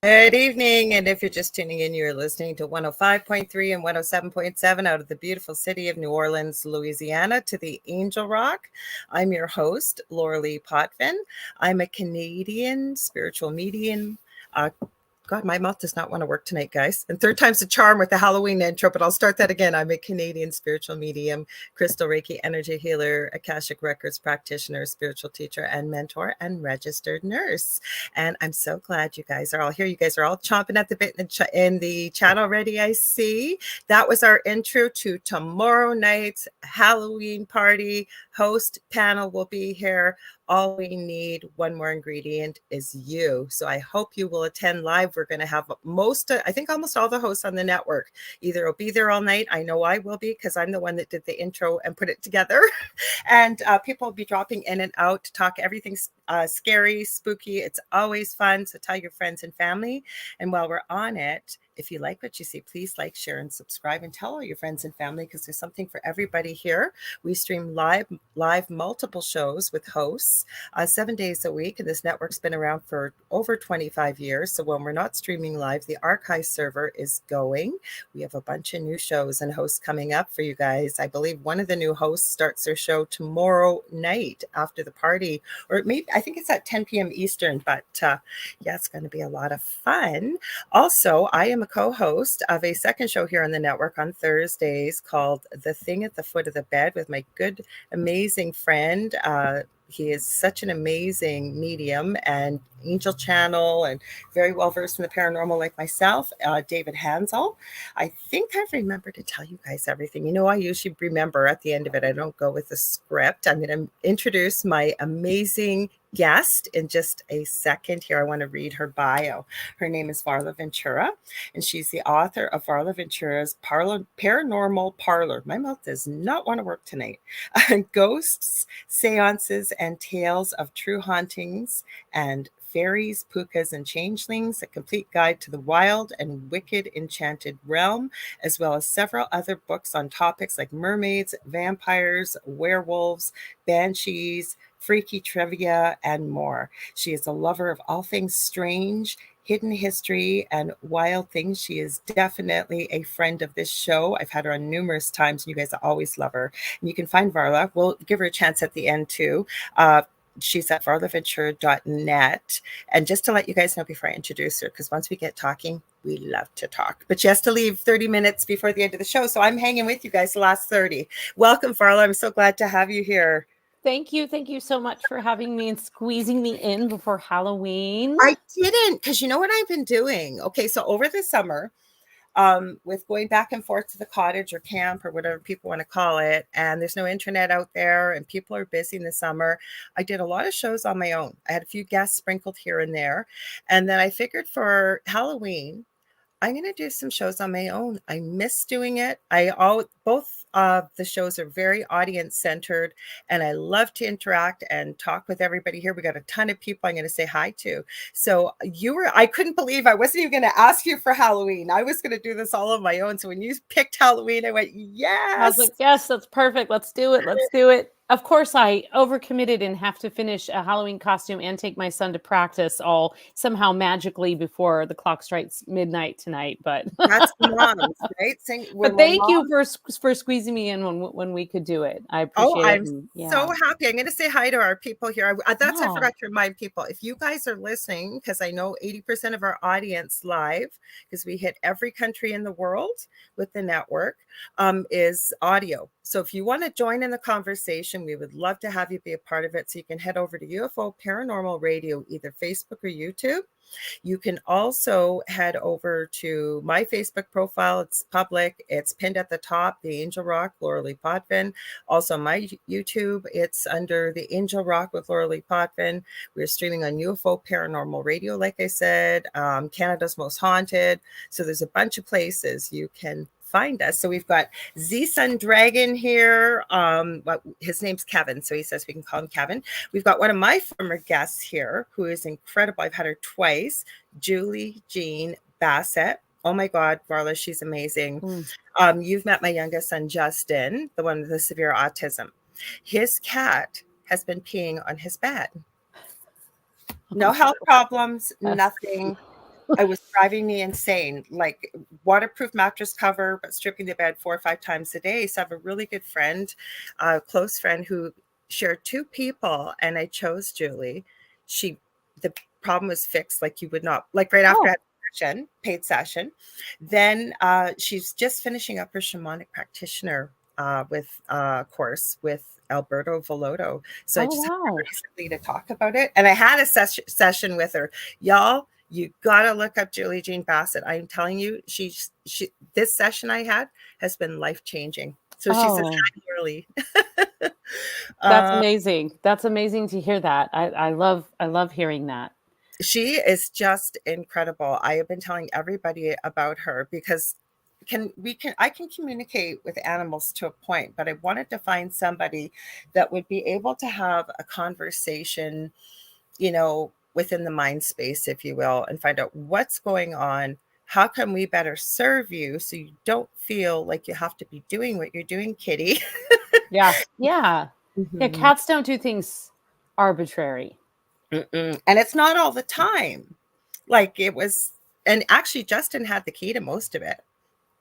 Good evening. And if you're just tuning in, you're listening to 105.3 and 107.7 out of the beautiful city of New Orleans, Louisiana, to the Angel Rock. I'm your host, Lorilei Potvin. I'm a Canadian spiritual medium. God, my mouth does not want to work tonight, guys. And third time's a charm with the Halloween intro, but I'll start that again. I'm a Canadian spiritual medium, crystal Reiki energy healer, Akashic Records practitioner, spiritual teacher and mentor, and registered nurse. And I'm so glad you guys are all here. You guys are all chomping at the bit in the chat already, I see. That was our intro to tomorrow night's Halloween party. Host panel will be here. All we need, one more ingredient, is you. So I hope you will attend live. We're going to have I think almost all the hosts on the network either will be there all night. I know I will be because I'm the one that did the intro and put it together. And people will be dropping in and out to talk everything scary, spooky. It's always fun. So tell your friends and family. And while we're on it, if you like what you see, please like, share, and subscribe, and tell all your friends and family because there's something for everybody here. We stream live multiple shows with hosts 7 days a week, and this network's been around for over 25 years. So when we're not streaming live, the archive server is going. We have a bunch of new shows and hosts coming up for you guys. I believe one of the new hosts starts their show tomorrow night after the party, or maybe I think it's at 10 p.m. Eastern, but yeah, it's going to be a lot of fun. Also, I am a co-host of a second show here on the network on Thursdays called The Thing at the Foot of the Bed with my good, amazing friend. He is such an amazing medium and angel channel and very well versed in the paranormal like myself, David Hansel. I think I remember to tell you guys everything. You know, I usually remember at the end of it. I don't go with the script. I'm going to introduce my amazing guest in just a second here. I want to read her bio. Her name is Varla Ventura, and she's the author of Varla Ventura's Paranormal Parlor. My mouth does not want to work tonight. Ghosts, seances, and tales of true hauntings and fairies, pukas, and changelings, a complete guide to the wild and wicked enchanted realm, as well as several other books on topics like mermaids, vampires, werewolves, banshees, freaky trivia, and more. She is a lover of all things strange, hidden history, and wild things. She is definitely a friend of this show. I've had her on numerous times, and you guys always love her. And you can find Varla. We'll give her a chance at the end, too. She's at varlaventura.net. And just to let you guys know before I introduce her, because once we get talking, we love to talk. But she has to leave 30 minutes before the end of the show. So I'm hanging with you guys the last 30. Welcome, Varla. I'm so glad to have you here. Thank you. Thank you so much for having me and squeezing me in before Halloween. I didn't, because you know what I've been doing? Okay, so over the summer, with going back and forth to the cottage or camp or whatever people want to call it, and there's no internet out there and people are busy in the summer, I did a lot of shows on my own. I had a few guests sprinkled here and there. And then I figured for Halloween, I'm going to do some shows on my own. I miss doing it. Both of the shows are very audience centered, and I love to interact and talk with everybody here. We got a ton of people I'm going to say hi to. So I couldn't believe I wasn't even going to ask you for Halloween. I was going to do this all on my own. So when you picked Halloween, I went, yes. I was like, yes, that's perfect. Let's do it. Let's do it. Of course, I overcommitted and have to finish a Halloween costume and take my son to practice all somehow magically before the clock strikes midnight tonight. But that's moms, right? But thank you for squeezing me in when we could do it. I appreciate it. I'm so happy. I'm going to say hi to our people here. I forgot to remind people. If you guys are listening, because I know 80% of our audience live, because we hit every country in the world with the network, is audio. So if you want to join in the conversation, we would love to have you be a part of it. So you can head over to UFO Paranormal Radio, either Facebook or YouTube. You can also head over to my Facebook profile. It's public. It's pinned at the top, The Angel Rock, Lorilei Potvin. Also my YouTube, it's under The Angel Rock with Lorilei Potvin. We're streaming on UFO Paranormal Radio, like I said, Canada's Most Haunted. So there's a bunch of places you can find us. So we've got Z-Sun Dragon here. His name's Kevin, so he says we can call him Kevin. We've got one of my former guests here who is incredible. I've had her twice, Julie Jean Bassett. Oh my God, Varla, she's amazing. You've met my youngest son, Justin, the one with the severe autism. His cat has been peeing on his bed. No health problems, nothing. It was driving me insane. Like waterproof mattress cover, but stripping the bed 4 or 5 times a day. So I have a really good friend, a close friend who shared 2 people, and I chose Julie. The problem was fixed like you would not, like right after I Oh, had the session, paid session. Then she's just finishing up her shamanic practitioner with course with Alberto Veloto. So I oh just had her wow. recently to talk about it. And I had a session with her. Y'all, you gotta look up Julie Jean Bassett. I'm telling you, she this session I had has been life changing. So she says Oh, hi, Julie. that's uh, amazing. That's amazing to hear that. I love hearing that. she is just incredible. I have been telling everybody about her because I can communicate with animals to a point, but I wanted to find somebody that would be able to have a conversation, within the mind space, if you will, and find out what's going on. How can we better serve you so you don't feel like you have to be doing what you're doing, kitty? Yeah. Yeah. Yeah, Mhm. cats don't do things arbitrary. Mm-mm. And it's not all the time. Like it was, and actually, Justin had the key to most of it.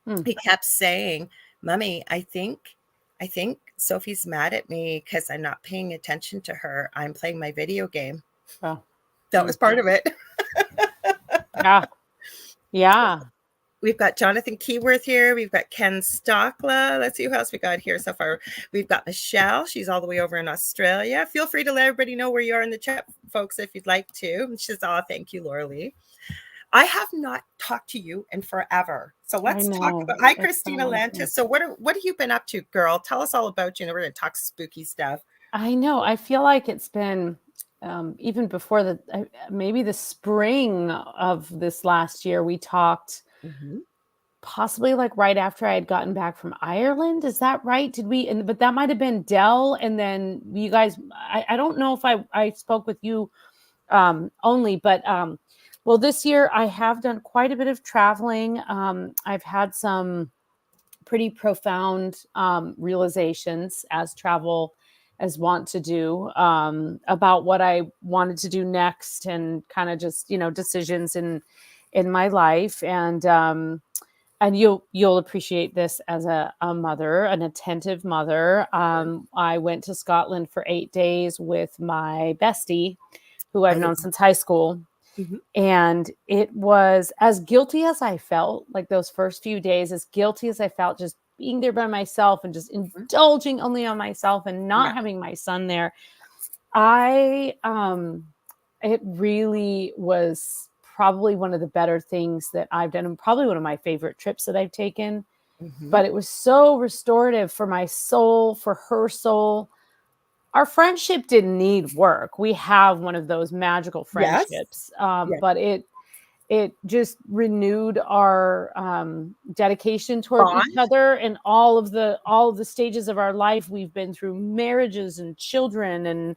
Hmm. He kept saying, "Mummy, I think Sophie's mad at me because I'm not paying attention to her. I'm playing my video game." Oh. That Hmm. was part of it. Yeah. Yeah. We've got Jonathan Keyworth here. We've got Ken Stockla. Let's see who else we got here so far. We've got Michelle. She's all the way over in Australia. Feel free to let everybody know where you are in the chat, folks, if you'd like to. And she says, "Oh, thank you, Lorilei. I have not talked to you in forever. So I let's talk know. about." Hi, It's been a Christina long Lantis. time. So what have you been up to, girl? Tell us all about you. And we're going to talk spooky stuff. I know. I feel like it's been even before maybe the spring of this last year, we talked Mm-hmm. possibly like right after I had gotten back from Ireland. Is that right? Did we? But that might have been Dell. And then you guys, I don't know if I spoke with you only, but well, this year I have done quite a bit of traveling. I've had some pretty profound realizations as travel as want to do about what I wanted to do next and kind of just decisions in my life and you'll appreciate this as a mother, an attentive mother. I went to Scotland for 8 days with my bestie, who I I've love. known since high school, Mm-hmm. and it was as guilty as I felt, like those first few days, as guilty as I felt just being there by myself and just indulging only on myself and Yeah. not having my son there. I it really was probably one of the better things that I've done and probably one of my favorite trips that I've taken. Mm-hmm. But it was so restorative for my soul, for her soul. Our friendship didn't need work. We have one of those magical Yes. friendships, Yeah. but it just renewed our dedication toward each Bond. other and all of the stages of our life. We've been through marriages and children and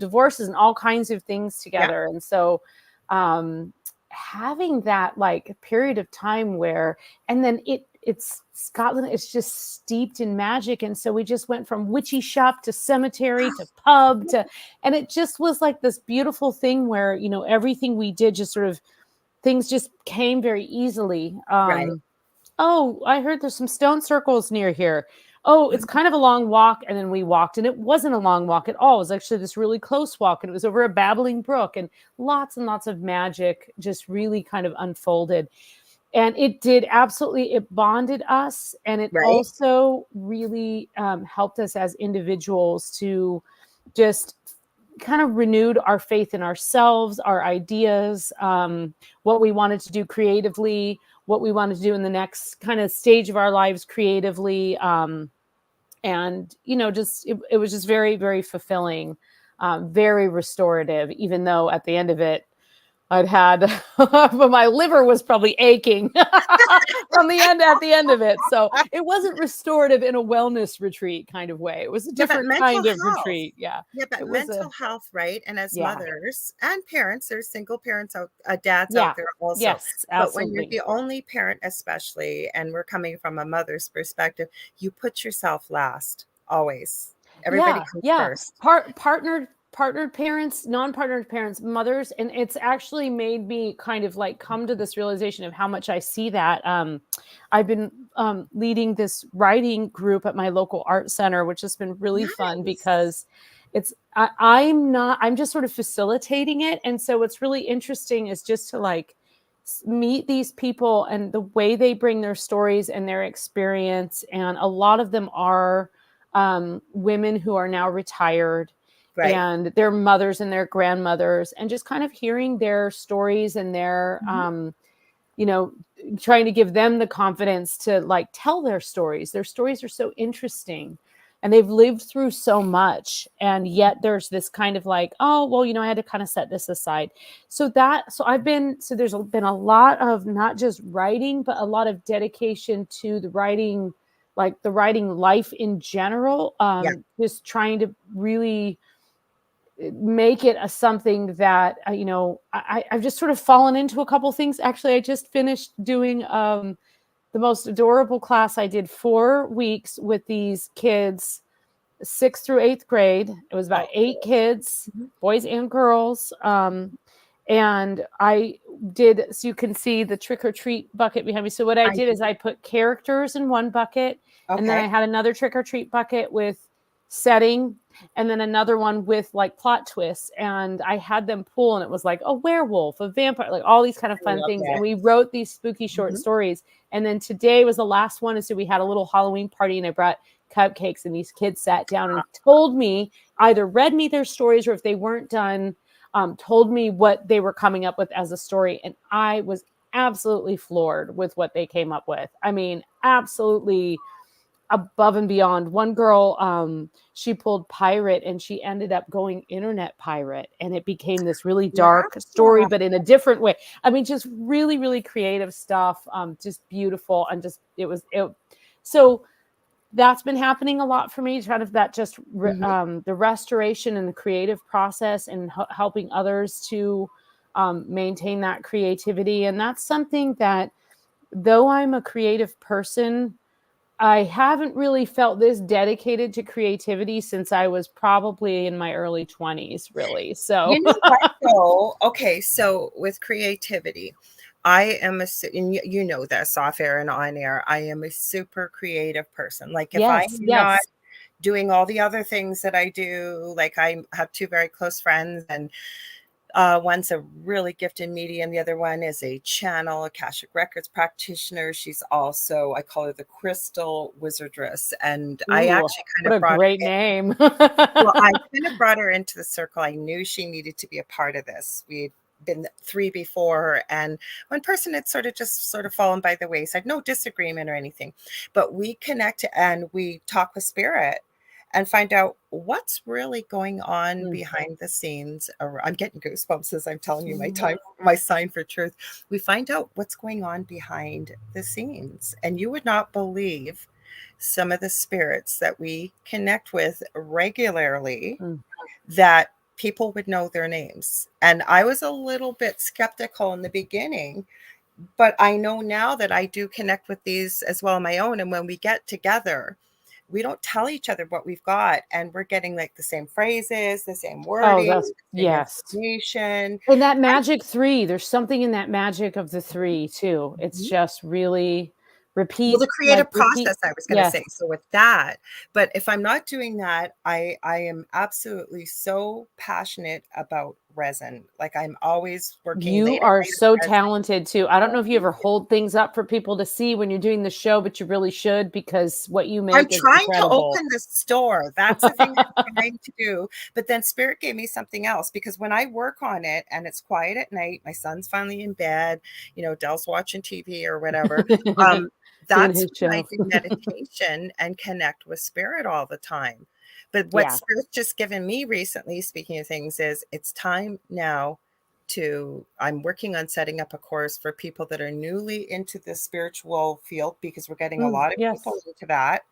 divorces and all kinds of things Yeah. together, and so um having that like period of time where and then it's Scotland is just steeped in magic, and so we just went from witchy shop to cemetery to pub to and it just was like this beautiful thing where everything we did just sort of things just came very easily. Right. Oh, I heard there's some stone circles near here. Oh, it's kind of a long walk. And then we walked, and it wasn't a long walk at all. It was actually this really close walk, and it was over a babbling brook, and lots of magic just really kind of unfolded. And it did absolutely, it bonded us. And it Right. also really helped us as individuals to just kind of renewed our faith in ourselves, our ideas, what we wanted to do creatively, what we wanted to do in the next kind of stage of our lives creatively. And, just it was just very, very fulfilling, very restorative, even though at the end of it, I'd had, but my liver was probably aching from at the end of it. So it wasn't restorative in a wellness retreat kind of way. It was a Yeah, but different mental kind of health. retreat. Yeah. Yeah, but It was mental health, right? And as yeah, mothers and parents, there's single parents out, dads yeah, out there also. yes, But when you're absolutely. the only parent, especially, and we're coming from a mother's perspective, you put yourself last always. Everybody Yeah, comes yeah. first. partnered parents, non-partnered parents, mothers, and it's actually made me kind of like come to this realization of how much I see that. I've been leading this writing group at my local art center, which has been really fun because I'm just sort of facilitating it. And so what's really interesting is just to like meet these people and the way they bring their stories and their experience. And a lot of them are women who are now retired, Right. and their mothers and their grandmothers, and just kind of hearing their stories and their, trying to give them the confidence to like tell their stories. Their stories are so interesting and they've lived through so much. And yet there's this kind of like, oh, well, I had to kind of set this aside. So there's been a lot of not just writing, but a lot of dedication to the writing, like the writing life in general. Just trying to really make it something that I've just sort of fallen into a couple things. Actually, I just finished doing the most adorable class. I did 4 weeks with these kids, 6th through 8th grade. It was about 8 kids, boys and girls. And I did, so you can see the trick or treat bucket behind me. So what I did is I put characters in one bucket, and then I had another trick or treat bucket with setting, and then another one with like plot twists. And I had them pull, and it was like a werewolf, a vampire, like all these kind of fun things. And we wrote these spooky short stories. And then today was the last one. And so we had a little Halloween party, and I brought cupcakes, and these kids sat down and told me, either read me their stories, or if they weren't done, told me what they were coming up with as a story. And I was absolutely floored with what they came up with. I mean, absolutely above and beyond. One girl, she pulled pirate, and she ended up going internet pirate, and it became this really dark story, but in a different way. I mean, just really, really creative stuff. Just beautiful. And just, so that's been happening a lot for me, kind of that just the restoration and the creative process, and helping others to maintain that creativity. And that's something that, though I'm a creative person, I haven't really felt this dedicated to creativity since I was probably in my early 20s, really. So, You know what, though? Okay, so with creativity, I am and you know this off air and on air, I am a super creative person. Like if I'm not doing all the other things that I do, like I have 2 very close friends, and one's a really gifted medium. The other one is a channel, Akashic Records practitioner. She's also, I call her the Crystal Wizardress. And I actually kind of brought a great name. Well, I kind of brought her into the circle. I knew she needed to be a part of this. We'd been 3 before her, and one person had sort of fallen by the wayside. No disagreement or anything, but we connect and we talk with spirit and find out what's really going on behind the scenes. I'm getting goosebumps as I'm telling you my sign for truth. We find out what's going on behind the scenes, and you would not believe some of the spirits that we connect with regularly that people would know their names. And I was a little bit skeptical in the beginning, but I know now that I do connect with these as well on my own. And when we get together, we don't tell each other what we've got, and we're getting like the same phrases, the same wording, the same information. And that magic 3, there's something in that magic of the 3 too. It's just really repeat. Well, the creative process, I was going to say. So with that, but if I'm not doing that, I am absolutely so passionate about resin. Like I'm always working. You are so talented too. I don't know if you ever hold things up for people to see when you're doing the show, but you really should, because what you make is incredible. I'm trying to open the store. That's the thing I'm trying to do. But then Spirit gave me something else, because when I work on it and it's quiet at night, my son's finally in bed, Dell's watching TV or whatever. That's when I do meditation and connect with Spirit all the time. But what Spirit's just given me recently, speaking of things, is it's time now I'm working on setting up a course for people that are newly into the spiritual field, because we're getting a lot of people into that.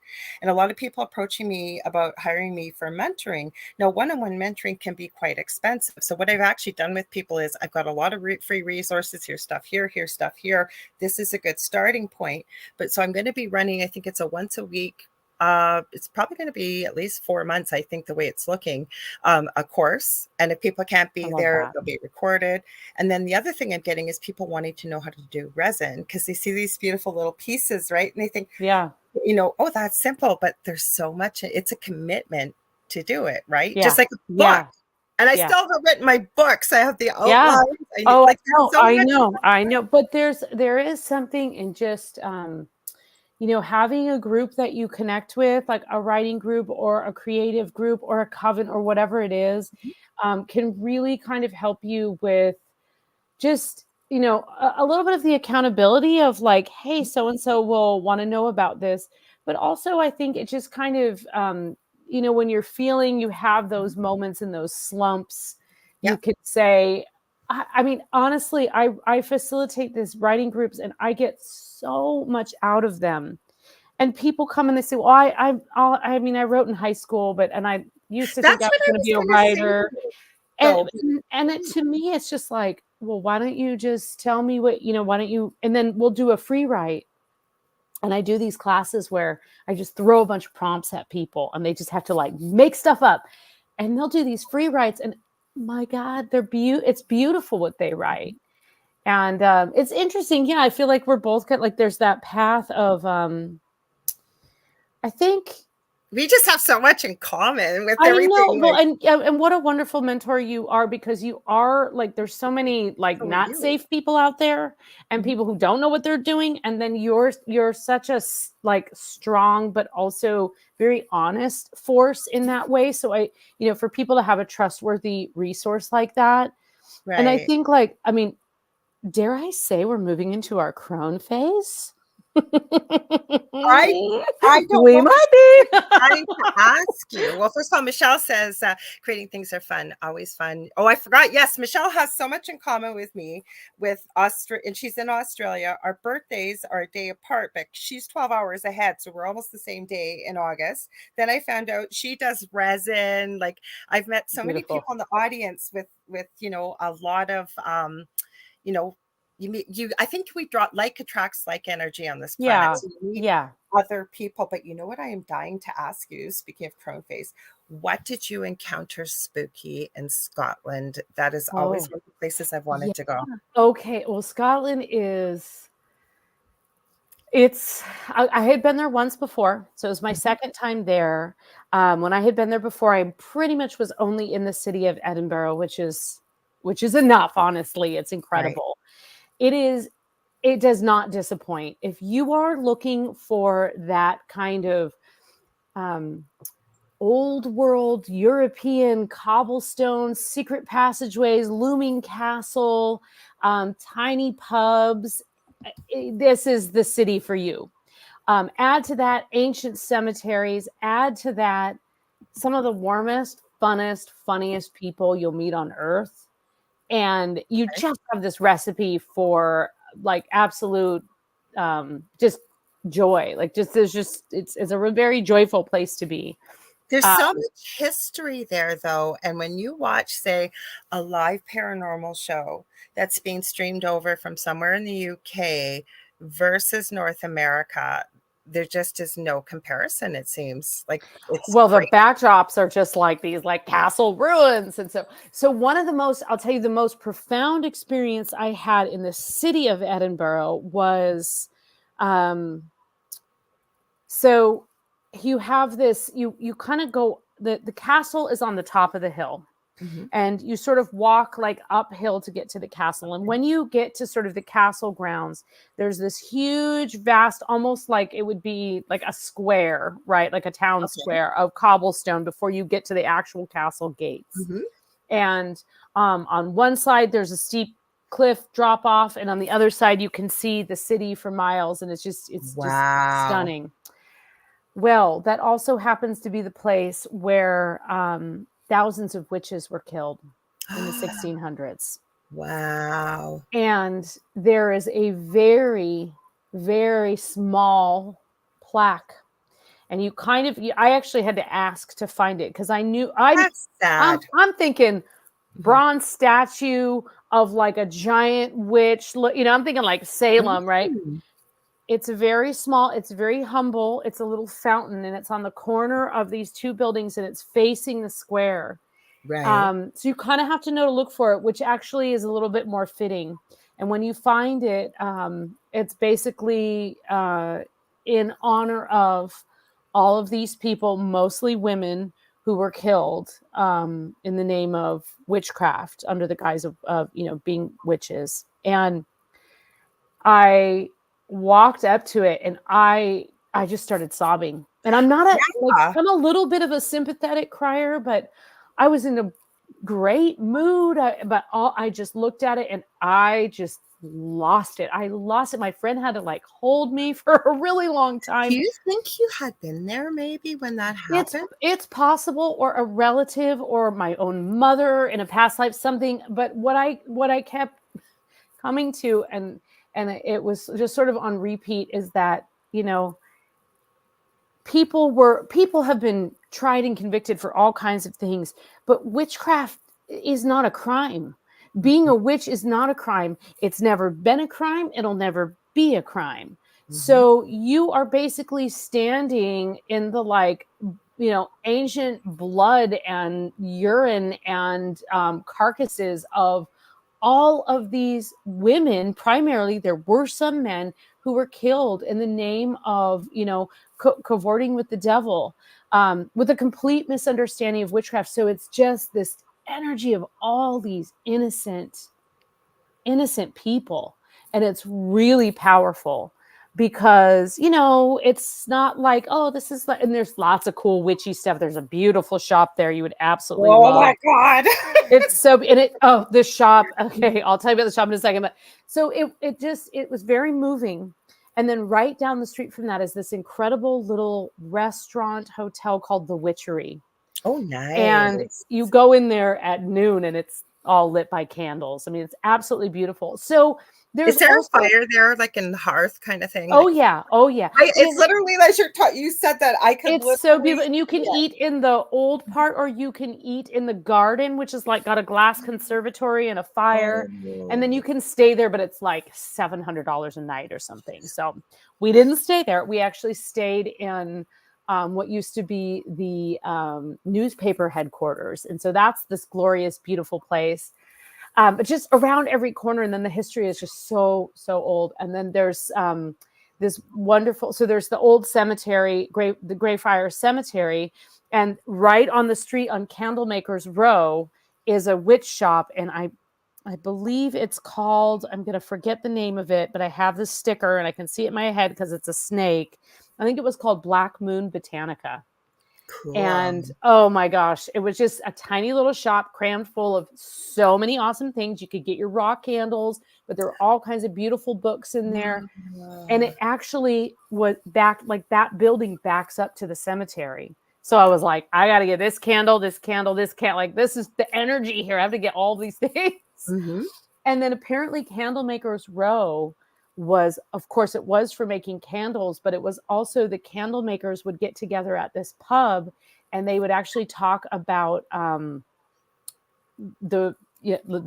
And a lot of people approaching me about hiring me for mentoring. Now, one-on-one mentoring can be quite expensive. So what I've actually done with people is I've got a lot of free resources. Here's stuff here, stuff here. This is a good starting point. But so I'm going to be running, I think it's a once a week It's probably going to be at least 4 months, I think, the way it's looking, a course. And if people can't I be love there, that. they'll be recorded. And then the other thing I'm getting is people wanting to know how to do resin because they see these beautiful little pieces, right? And they think, Yeah. oh, that's simple, but there's so much. It's a commitment to do it, right? Yeah. Just like a book. Yeah. And I Yeah. still haven't written my books. I have the Yeah. outlines. Oh, Like there's so I much. know. I know. But there is something in just having a group that you connect with, like a writing group or a creative group or a coven or whatever it is, can really kind of help you with just, a little bit of the accountability of like, hey, so and so will want to know about this. But also, I think it just kind of, when you're feeling you have those moments and those slumps, Yeah. you could say, I mean, honestly, I facilitate these writing groups and I get so much out of them. And people come and they say, well, I mean, I wrote in high school, and I used to think I That's was what I going to was be a going to say, writer. though. To me, it's just like, well, why don't you just tell me why don't you, and then we'll do a free write. And I do these classes where I just throw a bunch of prompts at people and they just have to like make stuff up and they'll do these free writes. And my God, it's beautiful what they write. And it's interesting. Yeah. I feel like we're both like, there's that path of, I think, We just have so much in common with I know. everything. Well, Like, and what a wonderful mentor you are, because you are like, there's so many like so are not you. safe people out there and Mhm. people who don't know what they're doing. And then you're such a like strong, but also very honest force in that way. So for people to have a trustworthy resource like that. And I Right. think like, I mean, dare I say we're moving into our crone phase? I I don't We know. might be. Wanting to ask you. Well, first of all, Michelle says creating things are fun, always fun. Oh, I forgot. Yes, Michelle has so much in common with me, with Australia, and she's in Australia. Our birthdays are a day apart, but she's 12 hours ahead, so we're almost the same day in August. Then I found out she does resin. Like I've met so many Beautiful. people in the audience with a lot of you know I think we draw like attracts like energy on this planet, Yeah. so you need Yeah. other people. But you know what I am dying to ask you, speaking of crone face, what did you encounter spooky in Scotland? That is always Oh, one of the places I've yeah. wanted to go. Okay. Well, Scotland I had been there once before. So it was my Mhm. second time there. When I had been there before, I pretty much was only in the city of Edinburgh, which is enough, honestly. It's Right. incredible. It does not disappoint. If you are looking for that kind of um, old world European cobblestones, secret passageways, looming castle, tiny pubs, this is the city for you. Add to that ancient cemeteries, add to that some of the warmest, funnest, funniest people you'll meet on earth. And you Okay. just have this recipe for like absolute just joy. Like it's a very joyful place to be. There's Uh, so much history there, though. And when you watch, say, a live paranormal show that's being streamed over from somewhere in the UK versus North America, there just is no comparison, it seems. Like it's Well, the great. backdrops are just like these like castle ruins. And so one of the most, I'll tell you, the most profound experience I had in the city of Edinburgh was um so you have this, you kind of go, the castle is on the top of the hill Mhm. and you sort of walk like uphill to get to the castle. And when you get to sort of the castle grounds, there's this huge, vast, almost like it would be like a square, right? Like a town Okay. square of cobblestone before you get to the actual castle gates. Mhm. And on one side, there's a steep cliff drop off, and on the other side, you can see the city for miles, and it's just Wow. stunning. Well, that also happens to be the place where thousands of witches were killed in the 1600s. Wow. And there is a very, very small plaque. And I actually had to ask to find it because I knew That's sad. I'm thinking Mhm. bronze statue of like a giant witch. I'm thinking like Salem, right? Mm. It's very small. It's very humble. It's a little fountain, and it's on the corner of these two buildings, and it's facing the square. Right. So you kind of have to know to look for it, which actually is a little bit more fitting. And when you find it, it's basically in honor of all of these people, mostly women, who were killed in the name of witchcraft under the guise of being witches. And I walked up to it, and I just started sobbing. And I'm not Yeah. I'm a little bit of a sympathetic crier, but I was in a great mood. I just looked at it and I just lost it. I lost it. My friend had to like hold me for a really long time. Do you think you had been there maybe when that happened? It's possible, or a relative, or my own mother in a past life, something. But what I kept coming to, and it was just sort of on repeat, is that, people have been tried and convicted for all kinds of things, but witchcraft is not a crime. Being a witch is not a crime. It's never been a crime. It'll never be a crime. So you are basically standing in the ancient blood and urine and carcasses of all of these women. Primarily, there were some men who were killed in the name of, cavorting with the devil, with a complete misunderstanding of witchcraft. So it's just this energy of all these innocent people. And it's really powerful because, it's not like, oh, this is like, and there's lots of cool witchy stuff. There's a beautiful shop there you would absolutely love. Oh my God. It's so, this shop. Okay. I'll tell you about the shop in a second. But so it was very moving. And then right down the street from that is this incredible little restaurant hotel called The Witchery. Oh, nice. And you go in there at noon and it's all lit by candles. I mean, it's absolutely beautiful. So is there a fire there, like in the hearth kind of thing? Oh, yeah. Oh, yeah. It's literally like you said that I could. It's so beautiful. And you can eat in the old part, or you can eat in the garden, which is like got a glass conservatory and a fire. And then you can stay there, but it's like $700 a night or something. So we didn't stay there. We actually stayed in what used to be the newspaper headquarters. And so that's this glorious, beautiful place. But just around every corner. And then the history is just so, so old. And then there's this wonderful, so there's the old cemetery, the Greyfriars Cemetery. And right on the street on Candlemakers Row is a witch shop. And I believe it's called, I'm going to forget the name of it, but I have the sticker and I can see it in my head because it's a snake. I think it was called Black Moon Botanica. Cool. And oh my gosh, it was just a tiny little shop crammed full of so many awesome things. You could get your raw candles, but there were all kinds of beautiful books in there. And it actually was that building backs up to the cemetery. So I was like, I got to get this candle, this candle, this candle. Like, this is the energy here. I have to get all these things. And then apparently Candlemakers Row was, of course, it was for making candles, but it was also the candle makers would get together at this pub and they would actually talk about the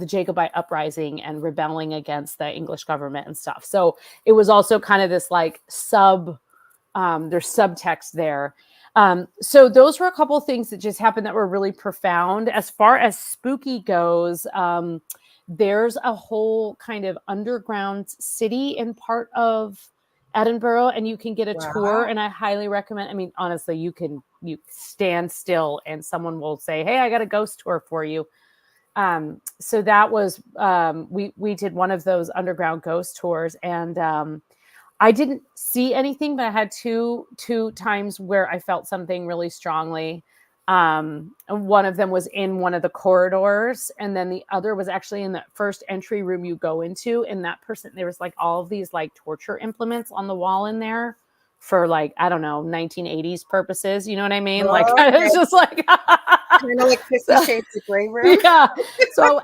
Jacobite uprising and rebelling against the English government and stuff. So it was also kind of this like there's subtext there. So those were a couple of things that just happened that were really profound. As far as spooky goes, there's a whole kind of underground city in part of Edinburgh, and you can get a tour, and I highly recommend. I mean, honestly, you stand still and someone will say, "Hey, I got a ghost tour for you." So that was, we did one of those underground ghost tours, and I didn't see anything, but I had two times where I felt something really strongly. And one of them was in one of the corridors, and then the other was actually in the first entry room you go into. And that person, there was like all of these like torture implements on the wall in there for like, I don't know, 1980s purposes. You know what I mean? Like, it's just like kind of like 50 Shades of Grey room. Yeah. So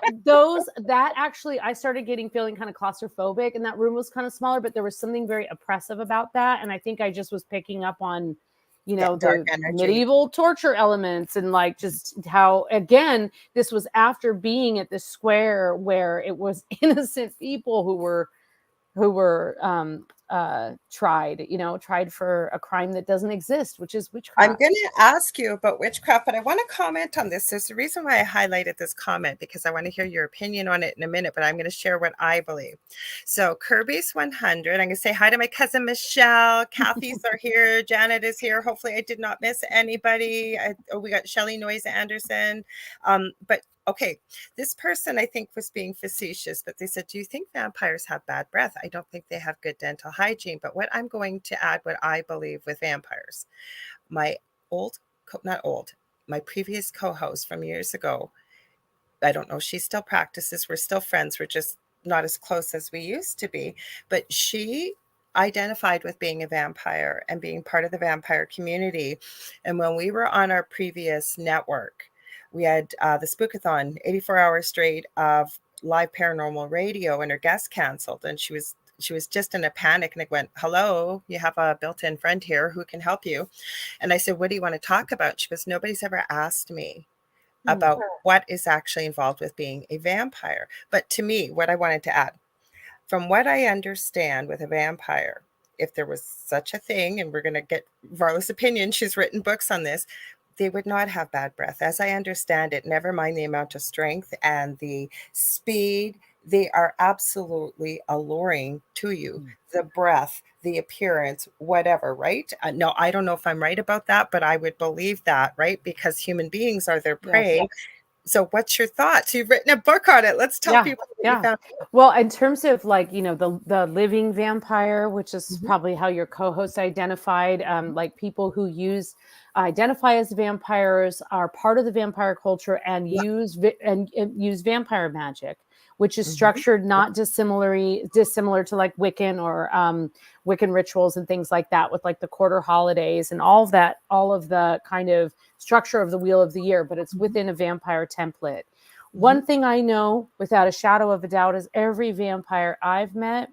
that actually, I started feeling kind of claustrophobic, and that room was kind of smaller, but there was something very oppressive about that. And I think I just was picking up on, the medieval torture elements, and like just how, again, this was after being at this square where it was innocent people who were tried for a crime that doesn't exist, which is I'm witchcraft. going to ask you about witchcraft, but I want to comment on this. There's a reason why I highlighted this comment because I want to hear your opinion on it in a minute, but I'm going to share what I believe. So Kirby's 100. I'm going to say hi to my cousin Michelle. Kathy's are here. Janet is here. Hopefully I did not miss anybody. We got Shelly Noyes Anderson. But okay, this person I think was being facetious, but they said, do you think vampires have bad breath? I don't think they have good dental hygiene. But what I'm going to add, what I believe with vampires, my my previous co-host from years ago, I don't know, she still practices. We're still friends. We're just not as close as we used to be. But she identified with being a vampire and being part of the vampire community. And when we were on our previous network, we had the Spookathon, 84 hours straight of live paranormal radio, and her guest canceled. And she was just in a panic, and I went, hello, you have a built-in friend here who can help you. And I said, what do you want to talk about? She goes, nobody's ever asked me about what is actually involved with being a vampire. But to me, what I wanted to add, from what I understand with a vampire, if there was such a thing, and we're going to get Varla's opinion, she's written books on this, they would not have bad breath. As I understand it, never mind the amount of strength and the speed, they are absolutely alluring to you. The breath, the appearance, whatever, right? No, I don't know if I'm right about that, but I would believe that, right? Because human beings are their prey. Yes. So what's your thoughts? You've written a book on it. Let's tell people what you found. Well, in terms of like, the living vampire, which is probably how your co-host identified, like people who identify as vampires are part of the vampire culture and use vampire magic, which is structured not dissimilar to like Wiccan or Wiccan rituals and things like that, with like the quarter holidays and all of the kind of structure of the wheel of the year, but it's within a vampire template. One thing I know without a shadow of a doubt is every vampire I've met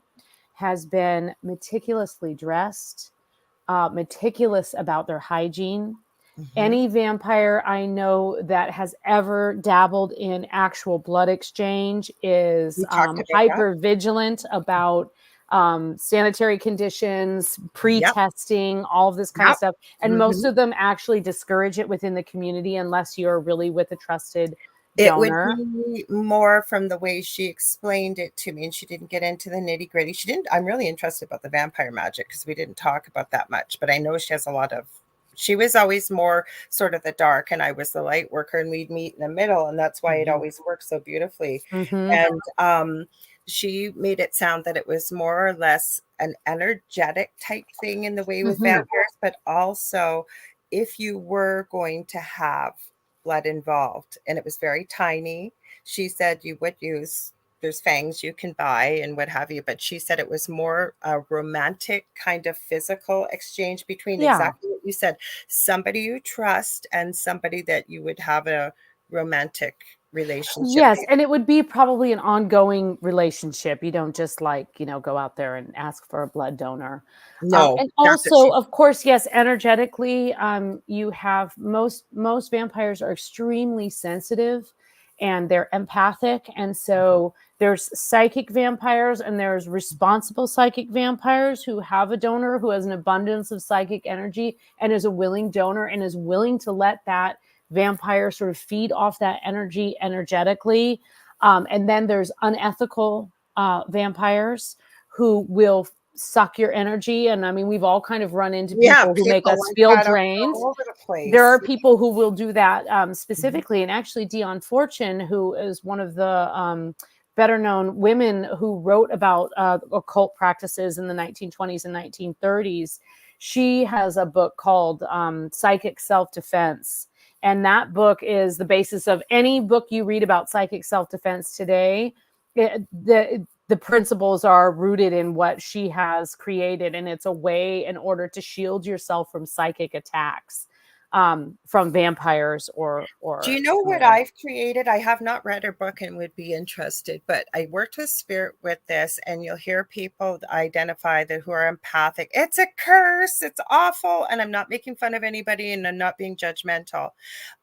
has been meticulously dressed, meticulous about their hygiene. Any vampire I know that has ever dabbled in actual blood exchange is hyper vigilant about sanitary conditions, pre-testing, all of this kind of stuff. And most of them actually discourage it within the community unless you're really with a trusted donor. It would be more from the way she explained it to me, and she didn't get into the nitty gritty. I'm really interested about the vampire magic because we didn't talk about that much, but I know she has she was always more sort of the dark and I was the light worker, and we'd meet in the middle, and that's why it always worked so beautifully. And she made it sound that it was more or less an energetic type thing in the way with vampires, but also if you were going to have blood involved, and it was very tiny, she said you would use, there's fangs you can buy and what have you, but she said it was more a romantic kind of physical exchange between exactly what you said, somebody you trust and somebody that you would have a romantic relationship. Yes, and it would be probably an ongoing relationship. You don't just go out there and ask for a blood donor. No. And also, of course, yes, energetically, you have most vampires are extremely sensitive and they're empathic. And so there's psychic vampires and there's responsible psychic vampires who have a donor who has an abundance of psychic energy and is a willing donor and is willing to let that vampire sort of feed off that energy energetically. And then there's unethical vampires who will suck your energy. And I mean, we've all kind of run into people who make us feel drained. There are people who will do that specifically. And actually, Dion Fortune, who is one of the better known women who wrote about occult practices in the 1920s and 1930s, she has a book called Psychic Self-Defense. And that book is the basis of any book you read about psychic self-defense today. The principles are rooted in what she has created, and it's a way in order to shield yourself from psychic attacks from vampires or do you know what I've created? I have not read her book and would be interested, but I worked with spirit with this, and you'll hear people identify that who are empathic. It's a curse. It's awful. And I'm not making fun of anybody and I'm not being judgmental.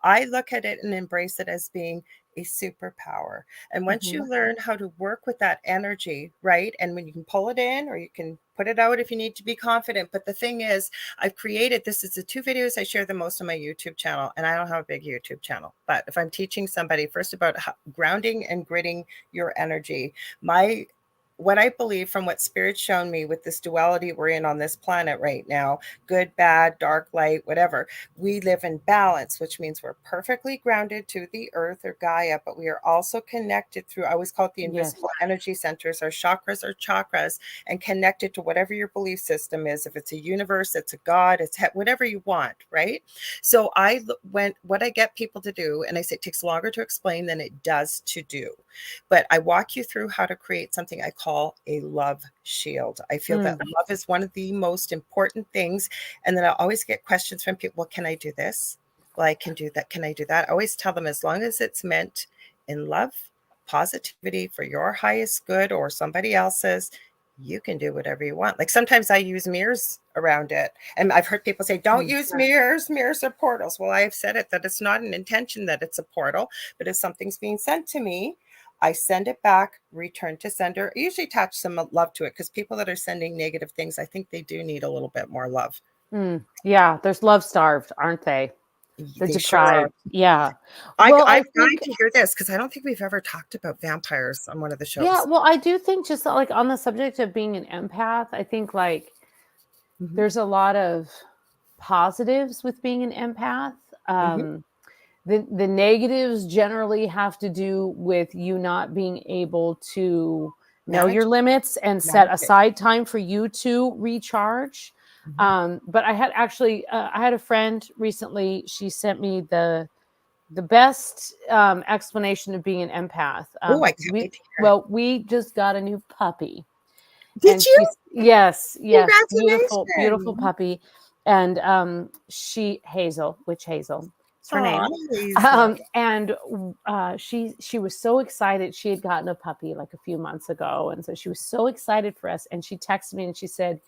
I look at it and embrace it as being a superpower. And once you Mhm. learn how to work with that energy, right? And when you can pull it in or you can put it out if you need to be confident. But the thing is, I've created this is the 2 videos I share the most on my YouTube channel. And I don't have a big YouTube channel. But if I'm teaching somebody first about how, grounding and gridding your energy, my what I believe from what Spirit's shown me with this duality we're in on this planet right now, good, bad, dark, light, whatever, we live in balance, which means we're perfectly grounded to the earth or Gaia, but we are also connected through, I always call it the Yes. invisible energy centers, our chakras, and connected to whatever your belief system is. If it's a universe, it's a God, it's whatever you want, right? So what I get people to do, and I say it takes longer to explain than it does to do, but I walk you through how to create something I call a love shield. I feel that love is one of the most important things. And then I always get questions from people, well, can I do this? Well, I can do that. Can I do that? I always tell them, as long as it's meant in love, positivity for your highest good or somebody else's, you can do whatever you want. Like sometimes I use mirrors around it. And I've heard people say, don't use mirrors. Mirrors are portals. Well, I've said it that it's not an intention that it's a portal, but if something's being sent to me, I send it back, return to sender. I usually attach some love to it because people that are sending negative things, I think they do need a little bit more love. Yeah, there's love starved, aren't they? The They sure are. deprived. Yeah. Well, I I've think, died to hear this because I don't think we've ever talked about vampires on one of the yeah, shows. well, I do think just like on the subject of being an empath, I think like Mm-hmm. there's a lot of positives with being an empath. Mm-hmm. The negatives generally have to do with you not being able to know your Manage, limits and set manage it. aside time for you to recharge. Mm-hmm. But I had actually, I had a friend recently. She sent me the best explanation of being an empath. Oh, I Because can't wait to hear it. we just got a new puppy, Did and you? she's yes, beautiful, beautiful Congratulations. puppy, and she Hazel, witch Hazel, it's her Aw, name, Hazel. and she was so excited. She had gotten a puppy like a few months ago, and so she was so excited for us. And she texted me and she said,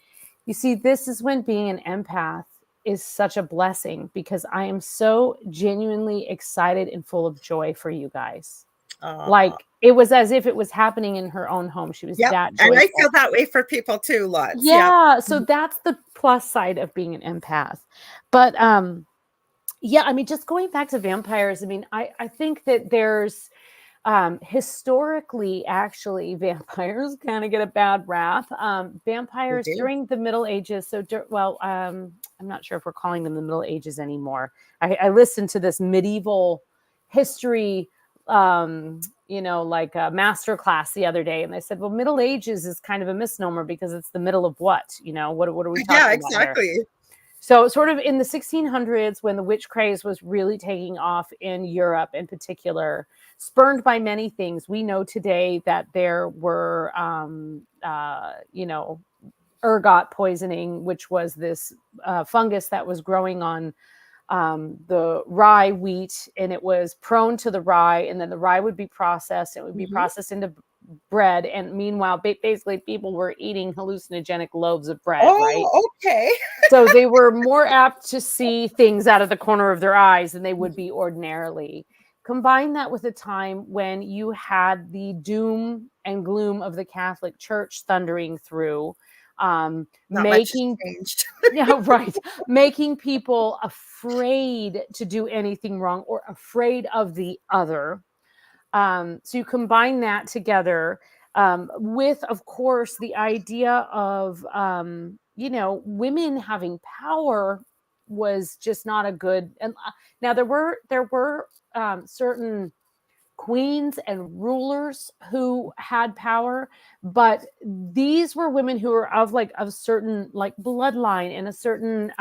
"You see, this is when being an empath is such a blessing because I am so genuinely excited and full of joy for you guys." Aw. Like it was as if it was happening in her own home. She was Yep. that And I joyful. feel that way for people too, lots. Yep. Yeah, so that's the plus side of being an empath. But yeah, I mean, just going back to vampires, I mean, I think that there's historically actually vampires kind of get a bad rap. They Vampires do. during the Middle Ages, I'm not sure if we're calling them the Middle Ages anymore. I listened to this medieval history like a master class the other day, and they said, well, Middle Ages is kind of a misnomer because it's the middle of what are we Yeah, talking about here? exactly. So sort of in the 1600s, when the witch craze was really taking off in Europe in particular, spurned by many things, we know today that there were ergot poisoning, which was this fungus that was growing on the rye wheat, and it was prone to the rye, and then the rye would be processed. It would be Mm-hmm. processed into bread, and meanwhile, basically, people were eating hallucinogenic loaves of bread, right? Oh, okay. So they were more apt to see things out of the corner of their eyes than they would be ordinarily. Combine that with a time when you had the doom and gloom of the Catholic Church thundering through, Not much has making changed. yeah, right. Making people afraid to do anything wrong or afraid of the other. So you combine that together with, of course, the idea of, women having power was just not a good. And now there were certain queens and rulers who had power, but these were women who were of a certain like bloodline and a certain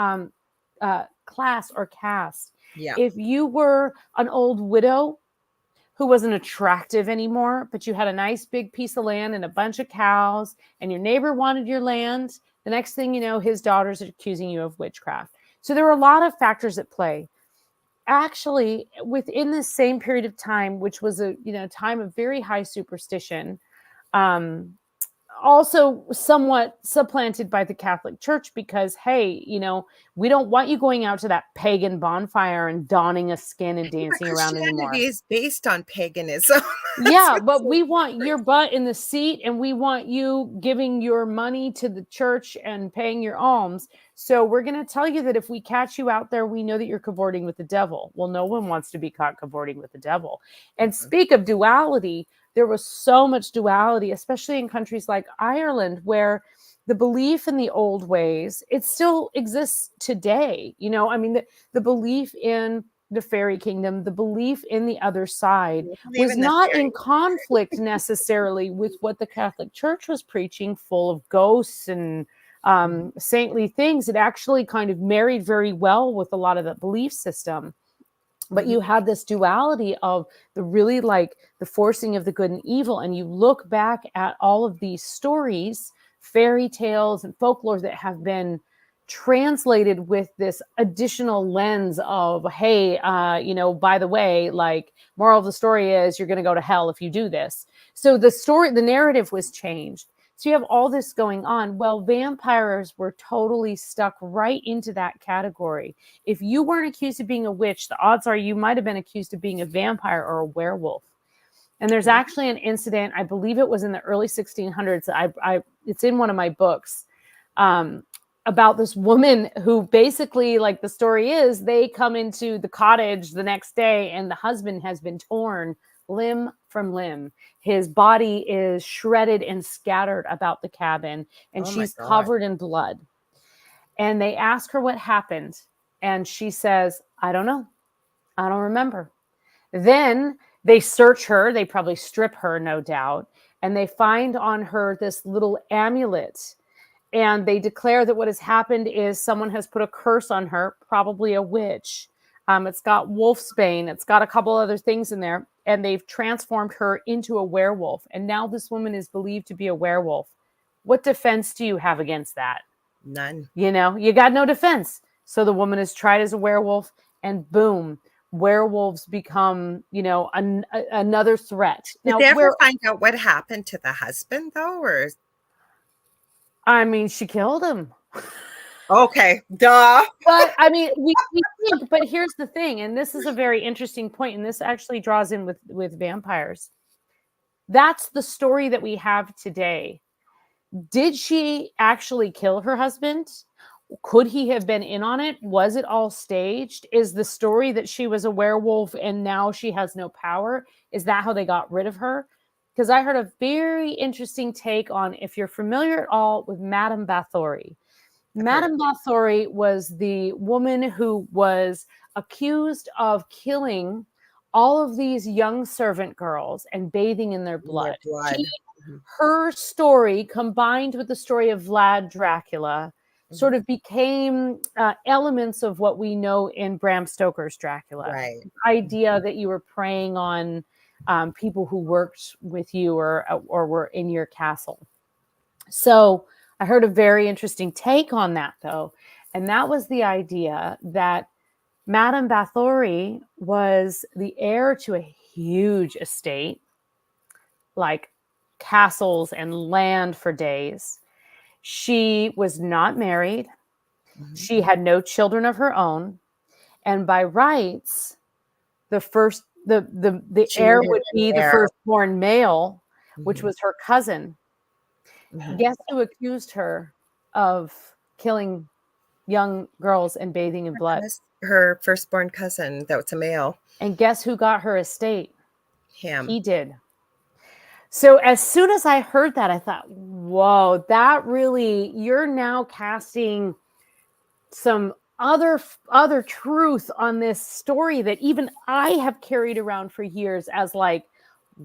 class or caste. Yeah. If you were an old widow who wasn't attractive anymore, but you had a nice big piece of land and a bunch of cows, and your neighbor wanted your land, the next thing you know, his daughters are accusing you of witchcraft. So there were a lot of factors at play. Actually, within the same period of time, which was a time of very high superstition, um, also somewhat supplanted by the Catholic Church because, hey, we don't want you going out to that pagan bonfire and donning a skin and dancing around anymore. Christianity is based on paganism. Yeah, but we want your butt in the seat, and we want you giving your money to the church and paying your alms. So we're going to tell you that if we catch you out there, we know that you're cavorting with the devil. Well, no one wants to be caught cavorting with the devil. And speak of duality, there was so much duality, especially in countries like Ireland, where the belief in the old ways, it still exists today. The belief in the fairy kingdom, the belief in the other side was not in conflict necessarily with what the Catholic Church was preaching, full of ghosts and saintly things. It actually kind of married very well with a lot of the belief system. But you had this duality of the really like the forcing of the good and evil. And you look back at all of these stories, fairy tales and folklore that have been translated with this additional lens of, hey, by the way, like, moral of the story is you're going to go to hell if you do this. So the narrative was changed. So you have all this going on. Well, vampires were totally stuck right into that category. If you weren't accused of being a witch, the odds are you might have been accused of being a vampire or a werewolf. And there's actually an incident, I believe it was in the early 1600s. It's in one of my books, about this woman who basically, like the story is, they come into the cottage the next day and the husband has been torn limb from limb. His body is shredded and scattered about the cabin, and she's covered in blood. And they ask her what happened. And she says, I don't know. I don't remember. Then they search her. They probably strip her, no doubt. And they find on her this little amulet. And they declare that what has happened is someone has put a curse on her, probably a witch. It's got wolfsbane. It's got a couple other things in there. And they've transformed her into a werewolf. And now this woman is believed to be a werewolf. What defense do you have against that? None. You got no defense. So the woman is tried as a werewolf, and boom, werewolves become, another threat. Did they ever find out what happened to the husband, though? Or she killed him. Okay, duh. But we think, but here's the thing, and this is a very interesting point, and this actually draws in with vampires. That's the story that we have today. Did she actually kill her husband? Could he have been in on it? Was it all staged? Is the story that she was a werewolf and now she has no power? Is that how they got rid of her? Because I heard a very interesting take on, if you're familiar at all with Madame Bathory. Madame Bathory was the woman who was accused of killing all of these young servant girls and bathing in their blood. Her story, combined with the story of Vlad Dracula, sort of became elements of what we know in Bram Stoker's Dracula. Right. The idea that you were preying on people who worked with you or were in your castle. So I heard a very interesting take on that, though. And that was the idea that Madame Bathory was the heir to a huge estate, like castles and land for days. She was not married. Mm-hmm. She had no children of her own. And by rights, the heir would be the firstborn male, which was her cousin. Mm-hmm. Guess who accused her of killing young girls and bathing in blood? Her firstborn cousin, that was a male. And guess who got her estate? Him. He did. So as soon as I heard that, I thought, whoa, that really, you're now casting some other truth on this story that even I have carried around for years as like,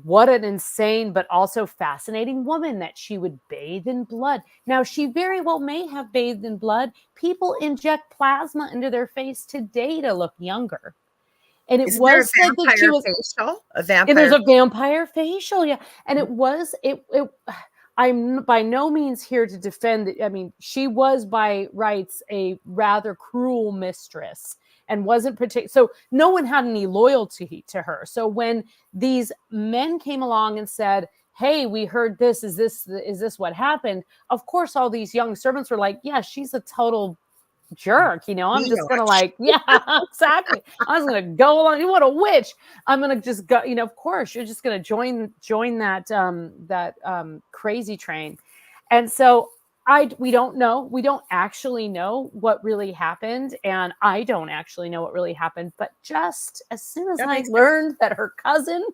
what an insane but also fascinating woman that she would bathe in blood. Now, she very well may have bathed in blood. People inject plasma into their face today to look younger. And it was said that she was facial? A vampire. And there's a vampire facial, yeah. And it was I'm by no means here to defend it. I mean, she was by rights a rather cruel mistress and wasn't particular. So no one had any loyalty to her. So when these men came along and said, hey, we heard this. Is this what happened? Of course, all these young servants were like, yeah, she's a total jerk. I'm just going to like, yeah, exactly. I was going to go along. You want a witch. I'm going to just go, of course you're just going to join that crazy train. And so we don't know. We don't actually know what really happened. And I don't actually know what really happened. But just as soon as I learned that her cousin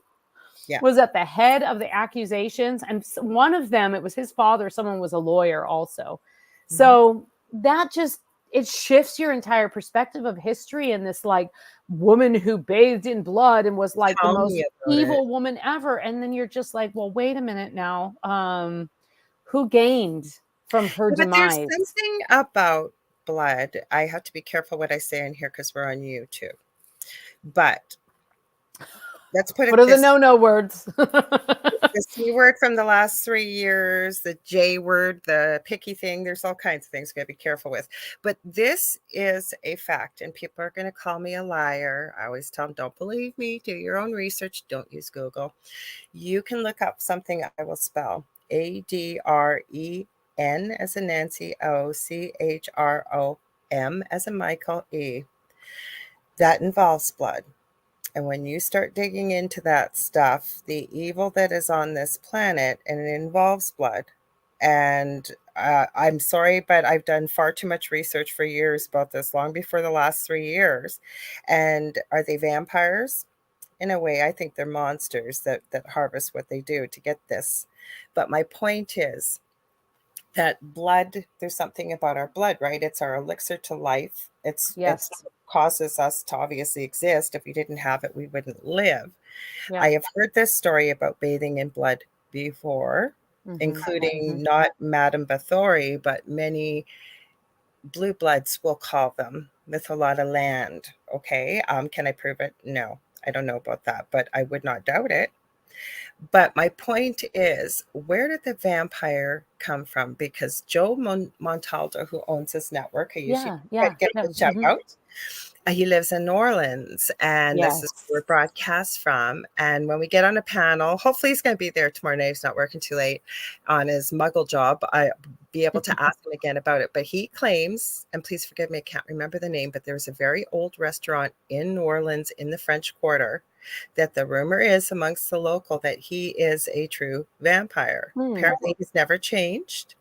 was at the head of the accusations, and one of them, it was his father, someone was a lawyer also. So that just, it shifts your entire perspective of history, and this like woman who bathed in blood and was like the most evil woman ever. And then you're just like, well, wait a minute now. Who gained from her demise? There's something about blood. I have to be careful what I say in here because we're on YouTube. But let's put it. What are the no words? The C word from the last 3 years, the J word, the picky thing. There's all kinds of things you got to be careful with. But this is a fact, and people are going to call me a liar. I always tell them, don't believe me. Do your own research. Don't use Google. You can look up something I will spell. Adren as in Nancy, Ochrom as in Michael, E. That involves blood. And when you start digging into that stuff, the evil that is on this planet, and it involves blood. And I'm sorry, but I've done far too much research for years about this, long before the last 3 years. And are they vampires? In a way, I think they're monsters that harvest what they do to get this. But my point is that blood, there's something about our blood, right? It's our elixir to life. It's causes us to obviously exist. If we didn't have it, we wouldn't live. I have heard this story about bathing in blood before, including not Madame Bathory, but many blue bloods, we'll call them, with a lot of land. Okay. Can I prove it? No, I don't know about that, but I would not doubt it. But my point is, where did the vampire come from? Because Joe Montaldo, who owns this network, I usually get a shout out. He lives in New Orleans, and this is where we're broadcast from. And when we get on a panel, hopefully he's going to be there tomorrow night. He's not working too late on his muggle job. I'll be able to ask him again about it. But he claims, and please forgive me, I can't remember the name, but there's a very old restaurant in New Orleans in the French Quarter that the rumor is amongst the local that he is a true vampire. Apparently he's never changed.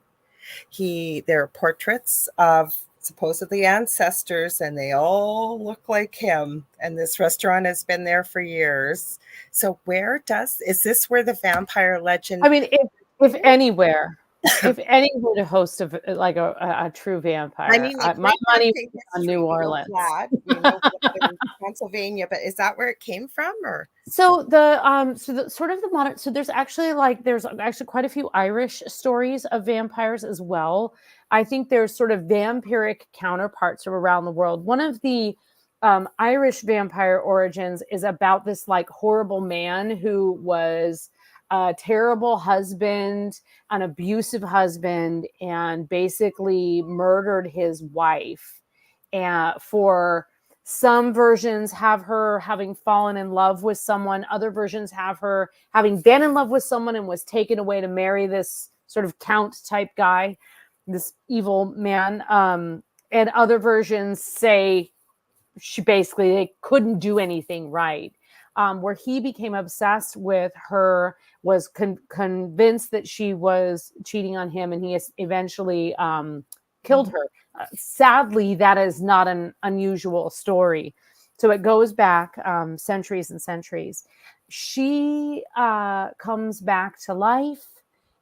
There are portraits of supposedly ancestors, and they all look like him. And this restaurant has been there for years. So is this where the vampire legend? I mean, if anywhere to host a true vampire, I mean, my money is on New Orleans. Pennsylvania, but is that where it came from, or? So there's actually quite a few Irish stories of vampires as well. I think there's sort of vampiric counterparts from around the world. One of the Irish vampire origins is about this like horrible man who was a terrible husband, an abusive husband, and basically murdered his wife. And for some versions have her having fallen in love with someone. Other versions have her having been in love with someone and was taken away to marry this sort of count type guy, this evil man. And other versions say they couldn't do anything right. Where he became obsessed with her, was convinced that she was cheating on him, and he eventually killed her. Sadly, that is not an unusual story. So it goes back centuries and centuries. She comes back to life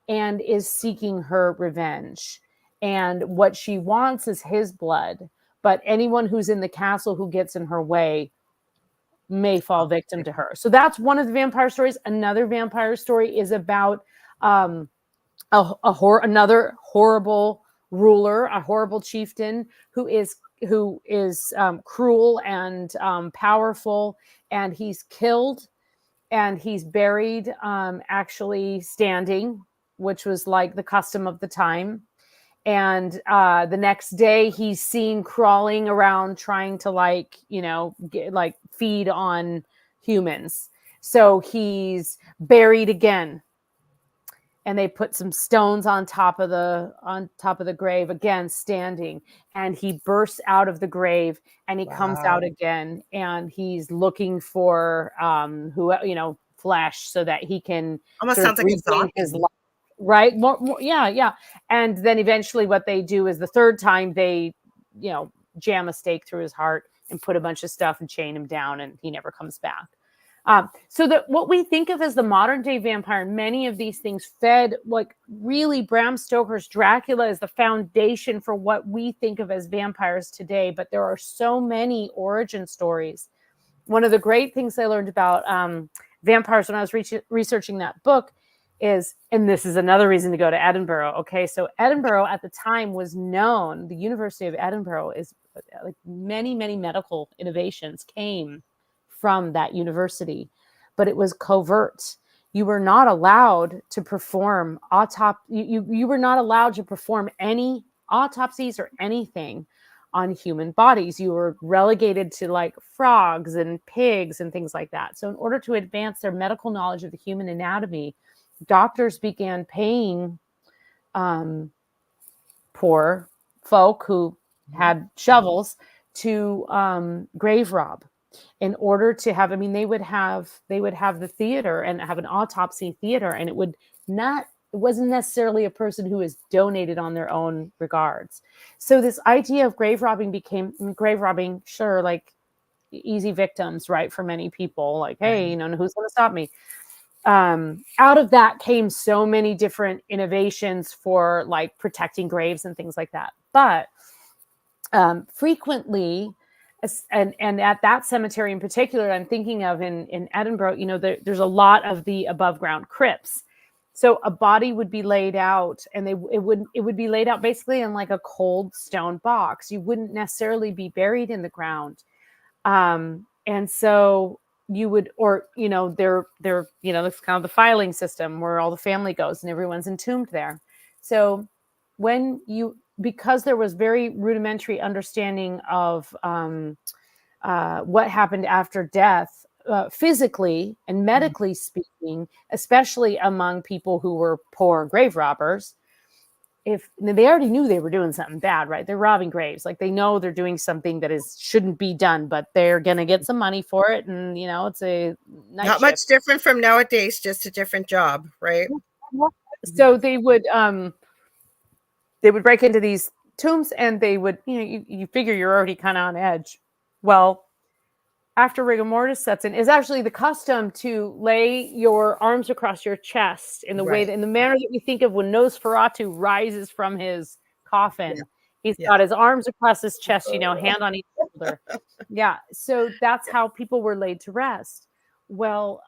and is seeking her revenge. And what she wants is his blood. But anyone who's in the castle who gets in her way may fall victim to her. So that's one of the vampire stories. Another vampire story is about another horrible ruler, a horrible chieftain who is cruel and powerful, and he's killed, and he's buried actually standing, which was like the custom of the time. And the next day he's seen crawling around trying to feed on humans. So he's buried again. and they put some stones on top of the grave, again standing, and he bursts out of the grave and he comes out again, and he's looking for flesh so that he can Almost sort of sounds like a regain zombie. his life. Right? Yeah. And then eventually what they do is the third time they, jam a stake through his heart and put a bunch of stuff and chain him down, and he never comes back. So that what we think of as the modern day vampire, many of these things fed, like, really Bram Stoker's Dracula is the foundation for what we think of as vampires today. But there are so many origin stories. One of the great things I learned about vampires when I was researching that book is, and this is another reason to go to Edinburgh. Okay, so Edinburgh at the time was known, the University of Edinburgh is like many medical innovations came from that university, but it was covert. You were not allowed to perform you were not allowed to perform any autopsies or anything on human bodies. You were relegated to like frogs and pigs and things like that. So in order to advance their medical knowledge of the human anatomy, doctors began paying poor folk who had shovels to grave rob in order to have, they would have the theater and have an autopsy theater, and it wasn't necessarily a person who was donated on their own regards. So this idea of grave robbing sure, like easy victims, right, for many people, like, hey, who's going to stop me? Out of that came so many different innovations for like protecting graves and things like that. But frequently, and at that cemetery in particular, I'm thinking of in Edinburgh, there's a lot of the above ground crypts. So a body would be laid out, and it would be laid out basically in like a cold stone box. You wouldn't necessarily be buried in the ground. And so you would, or, they're, it's kind of the filing system where all the family goes and everyone's entombed there. So because there was very rudimentary understanding of what happened after death, physically and medically speaking, especially among people who were poor grave robbers, if they already knew they were doing something bad, right? They're robbing graves. Like, they know they're doing something that shouldn't be done, but they're going to get some money for it. And, it's a night Not shift. much different from nowadays, just a different job, right? So they would break into these tombs, and they would, you figure you're already kind of on edge. Well, after rigor mortis sets in, is actually the custom to lay your arms across your chest in the way in the manner that we think of when Nosferatu rises from his coffin. He's got his arms across his chest, hand on each shoulder. Yeah. So that's how people were laid to rest. Well,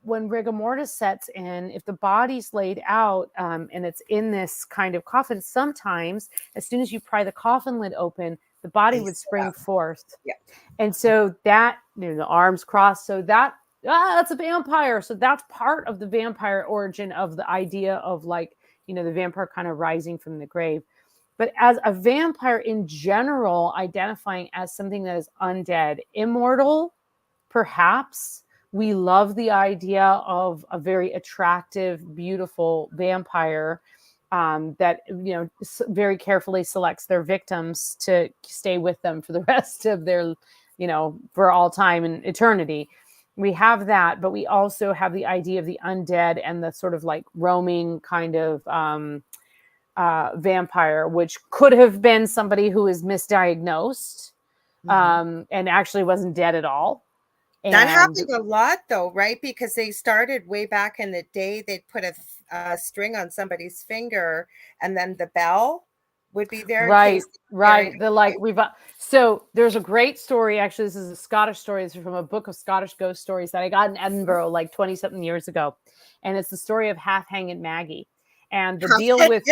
when rigor mortis sets in, if the body's laid out and it's in this kind of coffin, sometimes as soon as you pry the coffin lid open, the body would spring forth. Yeah. And so that, the arms crossed, so that's a vampire. So that's part of the vampire origin of the idea of, like, the vampire kind of rising from the grave. But as a vampire in general, identifying as something that is undead, immortal, perhaps. We love the idea of a very attractive, beautiful vampire that, very carefully selects their victims to stay with them for the rest of their, for all time and eternity. We have that, but we also have the idea of the undead and the sort of like roaming kind of vampire, which could have been somebody who is misdiagnosed and actually wasn't dead at all. That happened a lot, though, right? Because they started way back in the day. They'd put a string on somebody's finger, and then the bell would be there. Right. So there's a great story. Actually, this is a Scottish story. This is from a book of Scottish ghost stories that I got in Edinburgh like 20-something years ago. And it's the story of Half-Hanged Maggie. And the deal with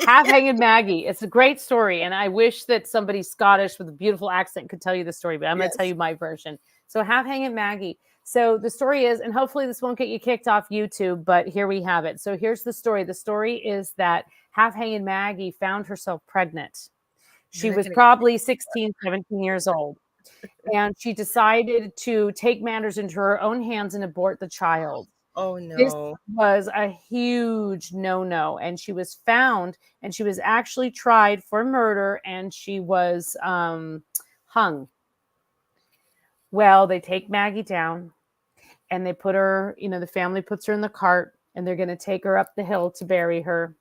Half-Hanged Maggie. It's a great story. And I wish that somebody Scottish with a beautiful accent could tell you the story, but I'm going to tell you my version. So Half-Hanged Maggie. So the story is, and hopefully this won't get you kicked off YouTube, but here we have it. So here's the story. The story is that Half-Hanged Maggie found herself pregnant. She was probably 16, 17 years old. And she decided to take matters into her own hands and abort the child. Oh This no. was a huge no-no, and she was found, and she was actually tried for murder, and she was hung. Well, they take Maggie down, and they put her, the family puts her in the cart, and they're going to take her up the hill to bury her.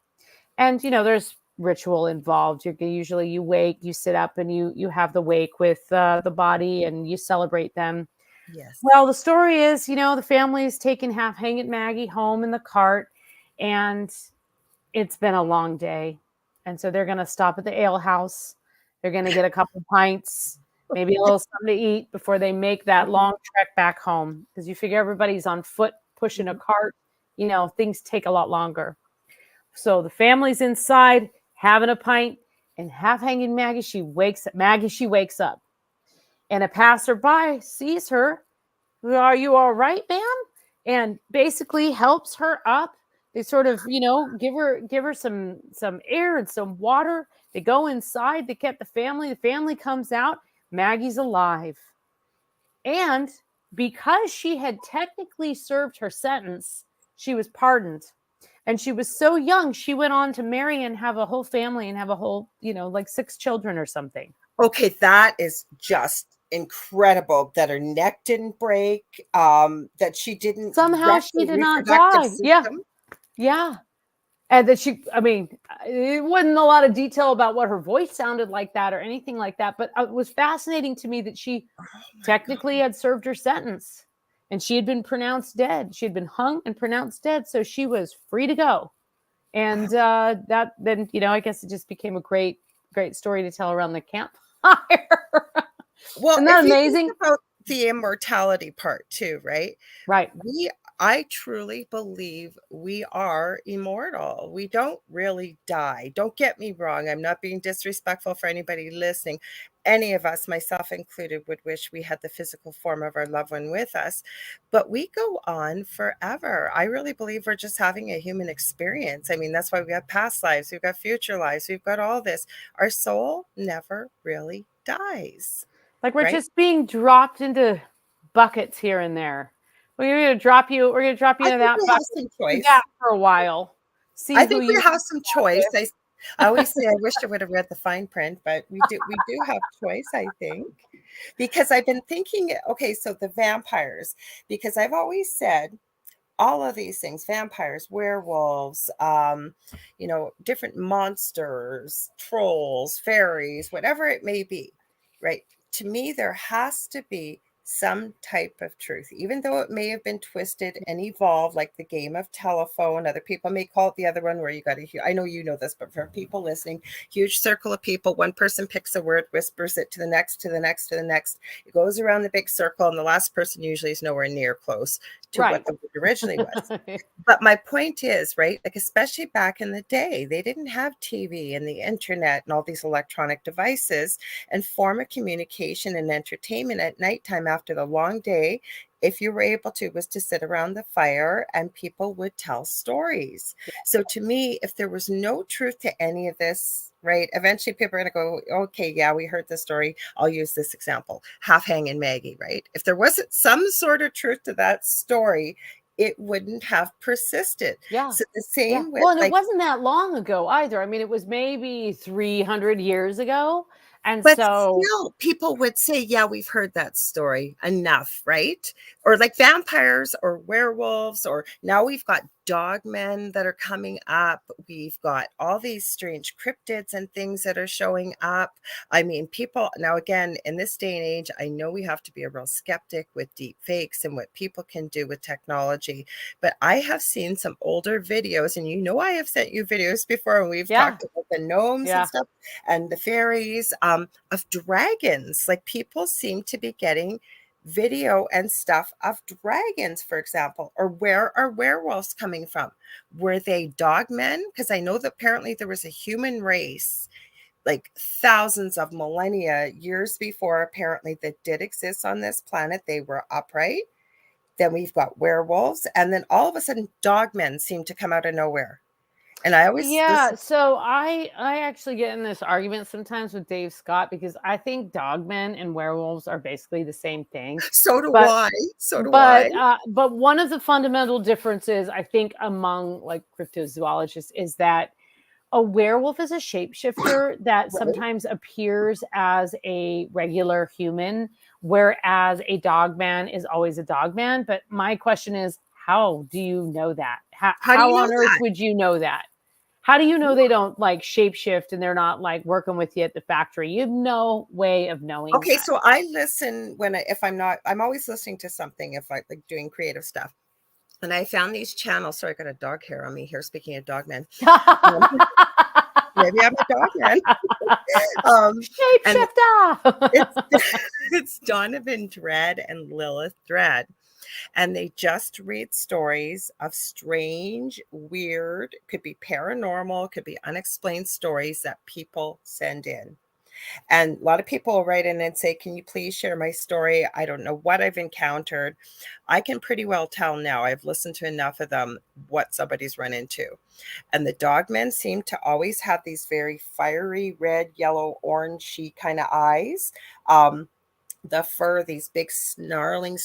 And there's ritual involved. You wake, you sit up, and you have the wake with the body, and you celebrate them. Yes. Well, the story is, the family is taking half-hanging Maggie home in the cart, and it's been a long day. And so they're going to stop at the ale house. They're going to get a couple of pints, maybe a little something to eat before they make that long trek back home. Because you figure everybody's on foot pushing a cart, things take a lot longer. So the family's inside having a pint, and half-hanging Maggie, she wakes up. And a passerby sees her. Are you all right, ma'am? And basically helps her up. They sort of, give her some air and some water. They go inside. They get the family. The family comes out. Maggie's alive. And because she had technically served her sentence, she was pardoned. And she was so young, she went on to marry and have a whole family and have a whole, like 6 children or something. Okay, that is just incredible that her neck didn't break, that she didn't Somehow wreck she the did not reproductive die. Yeah. system. Yeah. And that it wasn't a lot of detail about what her voice sounded like that or anything like that. But it was fascinating to me that she Oh my technically God. had served her sentence, and she had been pronounced dead. She had been hung and pronounced dead. So she was free to go. And that then, I guess it just became a great, great story to tell around the campfire. Well, Isn't that if you think amazing? about the immortality part too, right? Right. I truly believe we are immortal. We don't really die. Don't get me wrong. I'm not being disrespectful for anybody listening. Any of us, myself included, would wish we had the physical form of our loved one with us, but we go on forever. I really believe we're just having a human experience. I mean, that's why we got past lives, we've got future lives, we've got all this. Our soul never really dies, Like we're right? just being dropped into buckets here and there. We're gonna drop you I into think that we have bucket. some Do that choice. for a while. See I who think we you have some choice. with. I always say I wish I would have read the fine print, but we do have choice, I think. Because I've been thinking, okay, so the vampires, because I've always said all of these things, vampires, werewolves, different monsters, trolls, fairies, whatever it may be, right? To me, there has to be some type of truth, even though it may have been twisted and evolved, like the game of telephone. Other people may call it the other one, where you got I know you know this, but for people listening, huge circle of people, one person picks a word, whispers it to the next, to the next, to the next. It goes around the big circle, and the last person usually is nowhere near close to Right. what the word originally was. But my point is, right, like especially back in the day, they didn't have TV and the internet and all these electronic devices, and form of communication and entertainment at nighttime after the long day, if you were able to, was to sit around the fire and people would tell stories. So to me, if there was no truth to any of this, right, eventually people are going to go, okay, yeah, we heard the story. I'll use this example, half hanging Maggie, right? If there wasn't some sort of truth to that story, it wouldn't have persisted. Yeah. So the Yeah. same with Well, and it like, wasn't that long ago either. I mean, it was maybe 300 years ago. And but so, still, people would say, yeah, we've heard that story enough, right? Or like vampires or werewolves, or now we've got dogmen that are coming up. We've got all these strange cryptids and things that are showing up. I mean, people, now again, in this day and age, I know we have to be a real skeptic with deep fakes and what people can do with technology. But I have seen some older videos, and I have sent you videos before, and we've yeah. talked about the gnomes and Yeah. stuff and the fairies, of dragons. Like people seem to be getting video and stuff of dragons, for example. Or where are werewolves coming from? Were they dogmen? Because I know that apparently there was a human race like thousands of millennia years before, apparently, that did exist on this planet. They were upright. Then we've got werewolves, and then all of a sudden dogmen seem to come out of nowhere. And I always Yeah, listen. so I actually get in this argument sometimes with Dave Scott because I think dogmen and werewolves are basically the same thing. So do But I. So do I. but one of the fundamental differences I think among like cryptozoologists is that a werewolf is a shapeshifter that Right. sometimes appears as a regular human, whereas a dogman is always a dogman. But my question is, how do you know that? How do you How know on earth that? would you know that? How do you know they don't like shapeshift and they're not like working with you at the factory? You have no way of knowing Okay, that. so I listen when I if I'm not I'm always listening to something if I like doing creative stuff. And I found these channels. Sorry, I got a dog hair on me here. Speaking of dog men, um, maybe I'm a dog man. And it's Shapeshifter. it's Donovan Dread and Lilith Dread, and they just read stories of strange, weird, could be paranormal, could be unexplained stories that people send in. And a lot of people will write in and say, "Can you please share my story? I don't know what I've encountered." I can pretty well tell now. I've listened to enough of them what somebody's run into. And the dogmen seem to always have these very fiery red, yellow, orangey kind of eyes. Um, the fur, these big snarling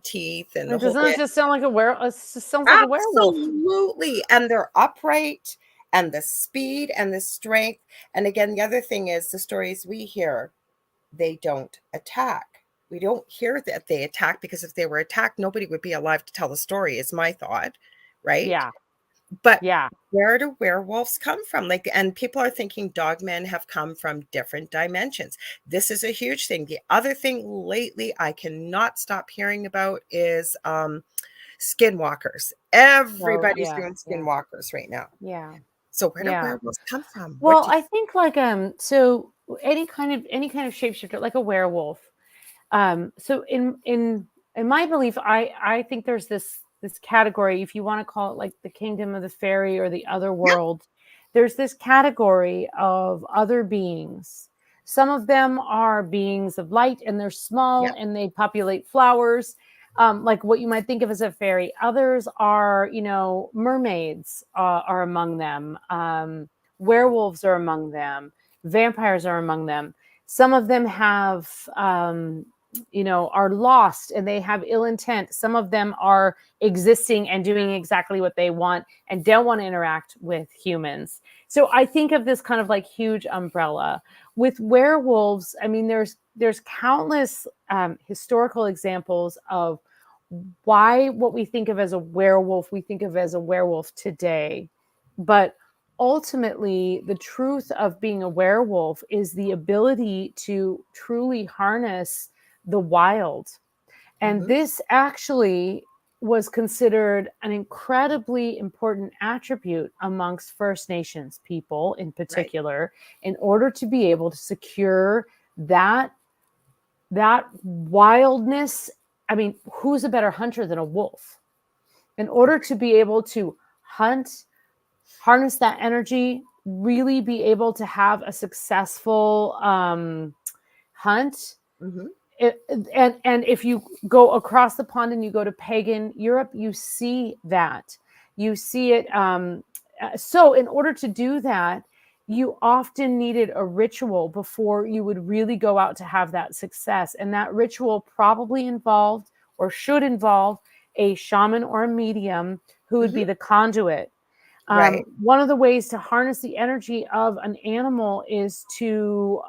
teeth, and the whole Doesn't it bit. just sound like a werewolf? It just sounds like a werewolf. Absolutely. And they're upright, and the speed and the strength. And again, the other thing is the stories we hear, they don't attack. We don't hear that they attack because if they were attacked, nobody would be alive to tell the story, is my thought, right? Yeah, But yeah. where do werewolves come from? Like, and people are thinking dogmen have come from different dimensions. This is a huge thing. The other thing lately I cannot stop hearing about is skinwalkers. Oh, Everybody's yeah, doing yeah, skinwalkers right now. yeah, So where do yeah. werewolves come from? What Well, do you I think like so any kind of shapeshifter, like a werewolf. So in my belief, I think there's this category, if you want to call it like the kingdom of the fairy or the other Yep, world, there's this category of other beings. Some of them are beings of light and they're small yep, and they populate flowers, like what you might think of as a fairy. Others are, mermaids are among them. Werewolves are among them. Vampires are among them. Some of them have are lost and they have ill intent. Some of them are existing and doing exactly what they want and don't want to interact with humans. So I think of this kind of like huge umbrella. With werewolves, I mean, there's countless historical examples of why what we think of as a werewolf we think of as a werewolf today. But ultimately, the truth of being a werewolf is the ability to truly harness the wild. And mhm, this actually was considered an incredibly important attribute amongst First Nations people in right, particular, in order to be able to secure that wildness. I mean, who's a better hunter than a wolf? In order to be able to hunt, harness that energy, really be able to have a successful hunt. mhm, And if you go across the pond and you go to pagan Europe, you see that. You see it. So in order to do that, you often needed a ritual before you would really go out to have that success. And that ritual probably involved or should involve a shaman or a medium who would mhm, be the conduit. right, One of the ways to harness the energy of an animal is to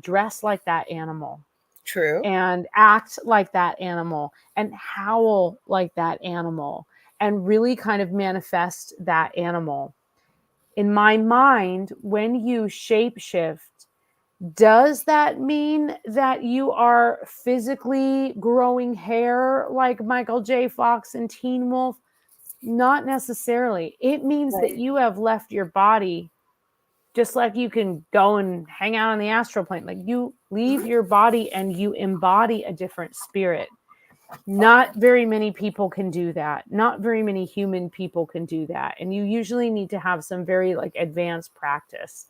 dress like that animal true, and act like that animal and howl like that animal and really kind of manifest that animal. In my mind, when you shapeshift, does that mean that you are physically growing hair like Michael J. Fox and Teen Wolf? Not necessarily. It means that right, you have left your body, just like you can go and hang out on the astral plane. Like you leave mhm, your body and you embody a different spirit. Not very many people can do that. Not very many human people can do that. And you usually need to have some very like advanced practice.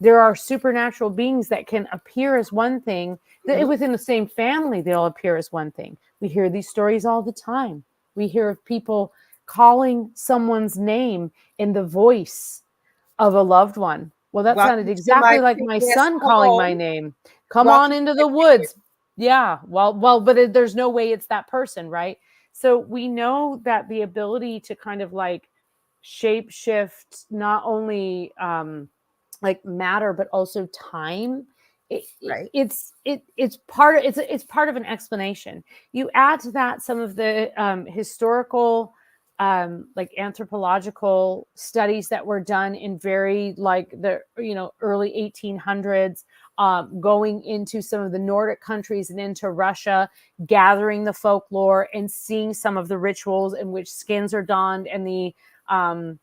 There are supernatural beings that can appear as one thing, that mhm, within the same family, they'll appear as one thing. We hear these stories all the time. We hear of people calling someone's name in the voice Of a loved one. Well, that sounded Welcome to exactly my like my previous son calling my home. name. Come on Welcome to into my the previous. woods. Yeah. Well, but there's no way it's that person, right? So we know that the ability to kind of like shape shift not only like matter but also time. Right. It's part of it's part of an explanation. You add to that some of the historical like anthropological studies that were done in very like the early 1800s, going into some of the Nordic countries and into Russia, gathering the folklore and seeing some of the rituals in which skins are donned and the um,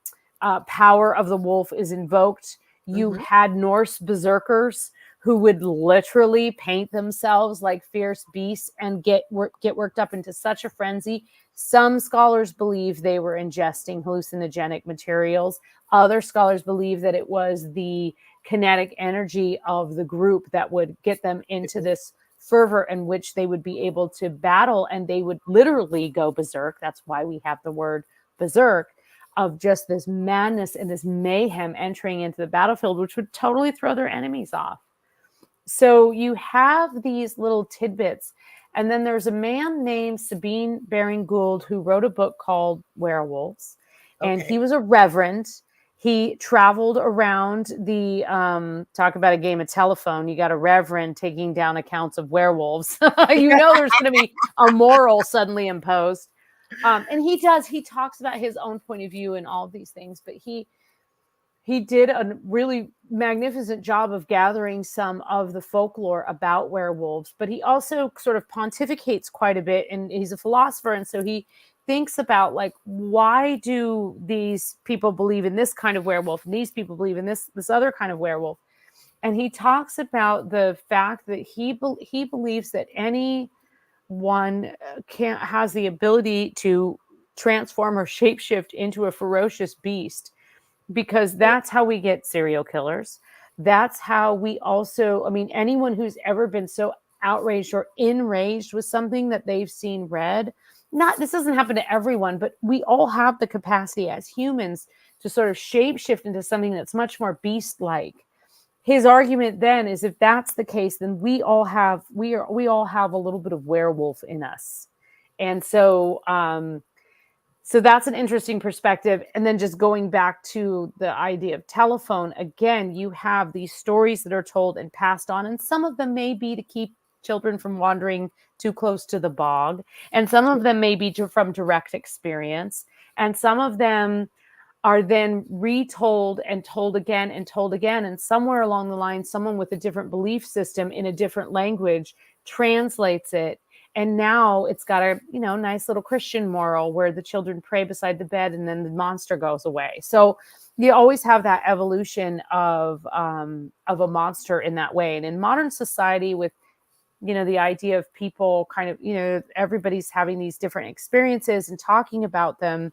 power of the wolf is invoked. You Mm-hmm. had Norse berserkers who would literally paint themselves like fierce beasts and get worked up into such a frenzy. Some scholars believe they were ingesting hallucinogenic materials. Other scholars believe that it was the kinetic energy of the group that would get them into this fervor in which they would be able to battle, and they would literally go berserk. That's why we have the word berserk, of just this madness and this mayhem entering into the battlefield, which would totally throw their enemies off. So you have these little tidbits. And then there's a man named Sabine Baring Gould who wrote a book called Werewolves. And he Okay. was a reverend. He traveled around the talk about a game of telephone. You got a reverend taking down accounts of werewolves. There's going to be a moral suddenly imposed. And he talks about his own point of view and all of these things, but he did a really magnificent job of gathering some of the folklore about werewolves, but he also sort of pontificates quite a bit, and he's a philosopher, and so he thinks about like, why do these people believe in this kind of werewolf and these people believe in this other kind of werewolf. And he talks about the fact that he believes that any one can't has the ability to transform or shapeshift into a ferocious beast, because that's how we get serial killers. That's how we also, I mean, anyone who's ever been so outraged or enraged with something that they've seen read, not this doesn't happen to everyone, but we all have the capacity as humans to sort of shapeshift into something that's much more beast like. His argument then is, if that's the case, then we all have a little bit of werewolf in us. And so that's an interesting perspective. And then just going back to the idea of telephone, again, you have these stories that are told and passed on, and some of them may be to keep children from wandering too close to the bog, and some of them may be from direct experience, and some of them are then retold and told again and told again. And somewhere along the line, someone with a different belief system in a different language translates it. And now it's got a nice little Christian moral where the children pray beside the bed and then the monster goes away. So you always have that evolution of a monster in that way. And in modern society, with the idea of people kind of everybody's having these different experiences and talking about them,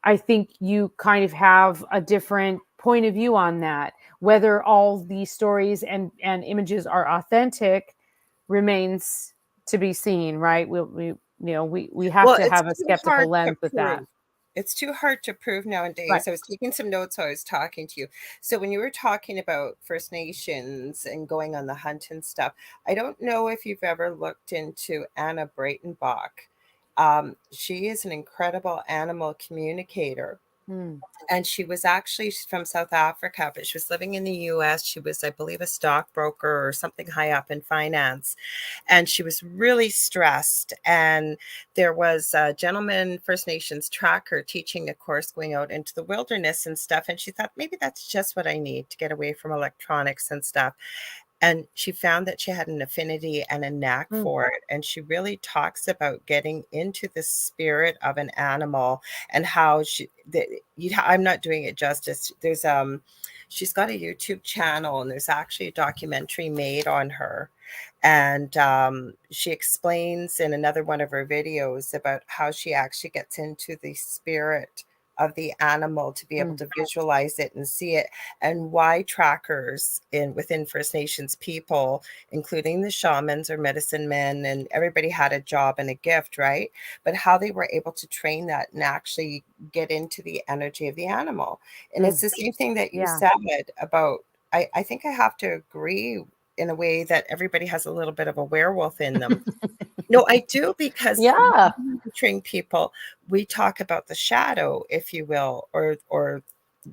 I think you kind of have a different point of view on that. Whether all these stories and images are authentic remains to be seen, right? We have Well, to it's have a too skeptical hard to lens with that. prove. It's too hard to prove Right. nowadays. I was taking some notes while I was talking to you. So when you were talking about First Nations and going on the hunt and stuff, I don't know if you've ever looked into Anna Breitenbach. She is an incredible animal communicator. Mm. And she's from South Africa, but she was living in the US. She was, I believe, a stockbroker or something high up in finance. And she was really stressed. And there was a gentleman, First Nations tracker, teaching a course going out into the wilderness and stuff. And she thought, maybe that's just what I need to get away from electronics and stuff. And she found that she had an affinity and a knack Mm. for it. And she really talks about getting into the spirit of an animal and how I'm not doing it justice. She's got a YouTube channel, and there's actually a documentary made on her. And she explains in another one of her videos about how she actually gets into the spirit of the animal to be able to visualize it and see it, and why trackers within First Nations people, including the shamans or medicine men, and everybody had a job and a gift, right? But how they were able to train that and actually get into the energy of the animal. And it's the same thing that you said about, I think I have to agree in a way that everybody has a little bit of a werewolf in them. No, I do, because Yeah. train people, we talk about the shadow, if you will, or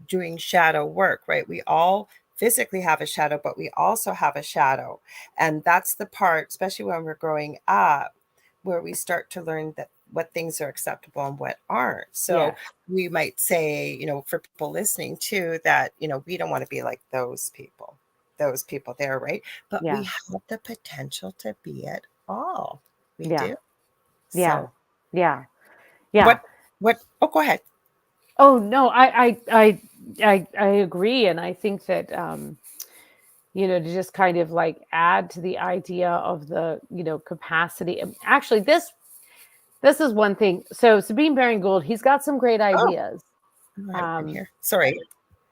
doing shadow work, right? We all physically have a shadow, but we also have a shadow. And that's the part, especially when we're growing up, where we start to learn that what things are acceptable and what aren't. So we might say, you know, for people listening too, that, you know, we don't want to be like those people there, right? But we have the potential to be it all. We do. Yeah. So Yeah. Yeah. oh, go ahead. Oh no, I agree. And I think that, you know, to just kind of like add to the idea of the, you know, capacity. Actually, this is one thing. So Sabine Baring Gould, he's got some great Oh, ideas. I haven't been here. Sorry.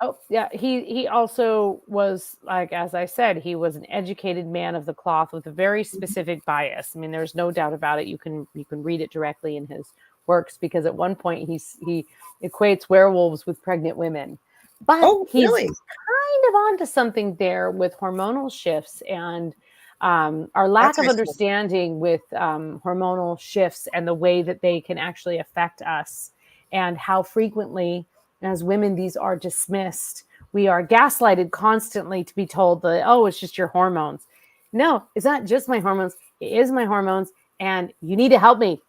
Oh yeah, he also was, like, as I said, he was an educated man of the cloth with a very specific bias. I mean, there's no doubt about it. You can read it directly in his works, because at one point he equates werewolves with pregnant women. But Oh, he's really? kind of onto something there with hormonal shifts and our lack That's of interesting. understanding with hormonal shifts and the way that they can actually affect us, and how frequently as women these are dismissed. We are gaslighted constantly to be told that, oh, it's just your hormones. No, it's not just my hormones. It is my hormones, and you need to help me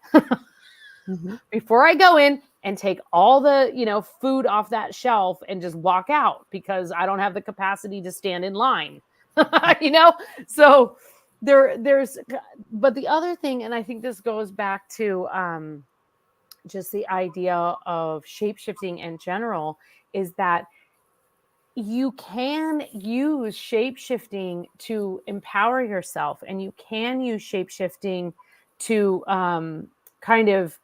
before I go in and take all the, you know, food off that shelf and just walk out, because I don't have the capacity to stand in line. You know, so there's, but the other thing, and I think this goes back to just the idea of shapeshifting in general, is that you can use shapeshifting to empower yourself, and you can use shapeshifting to kind of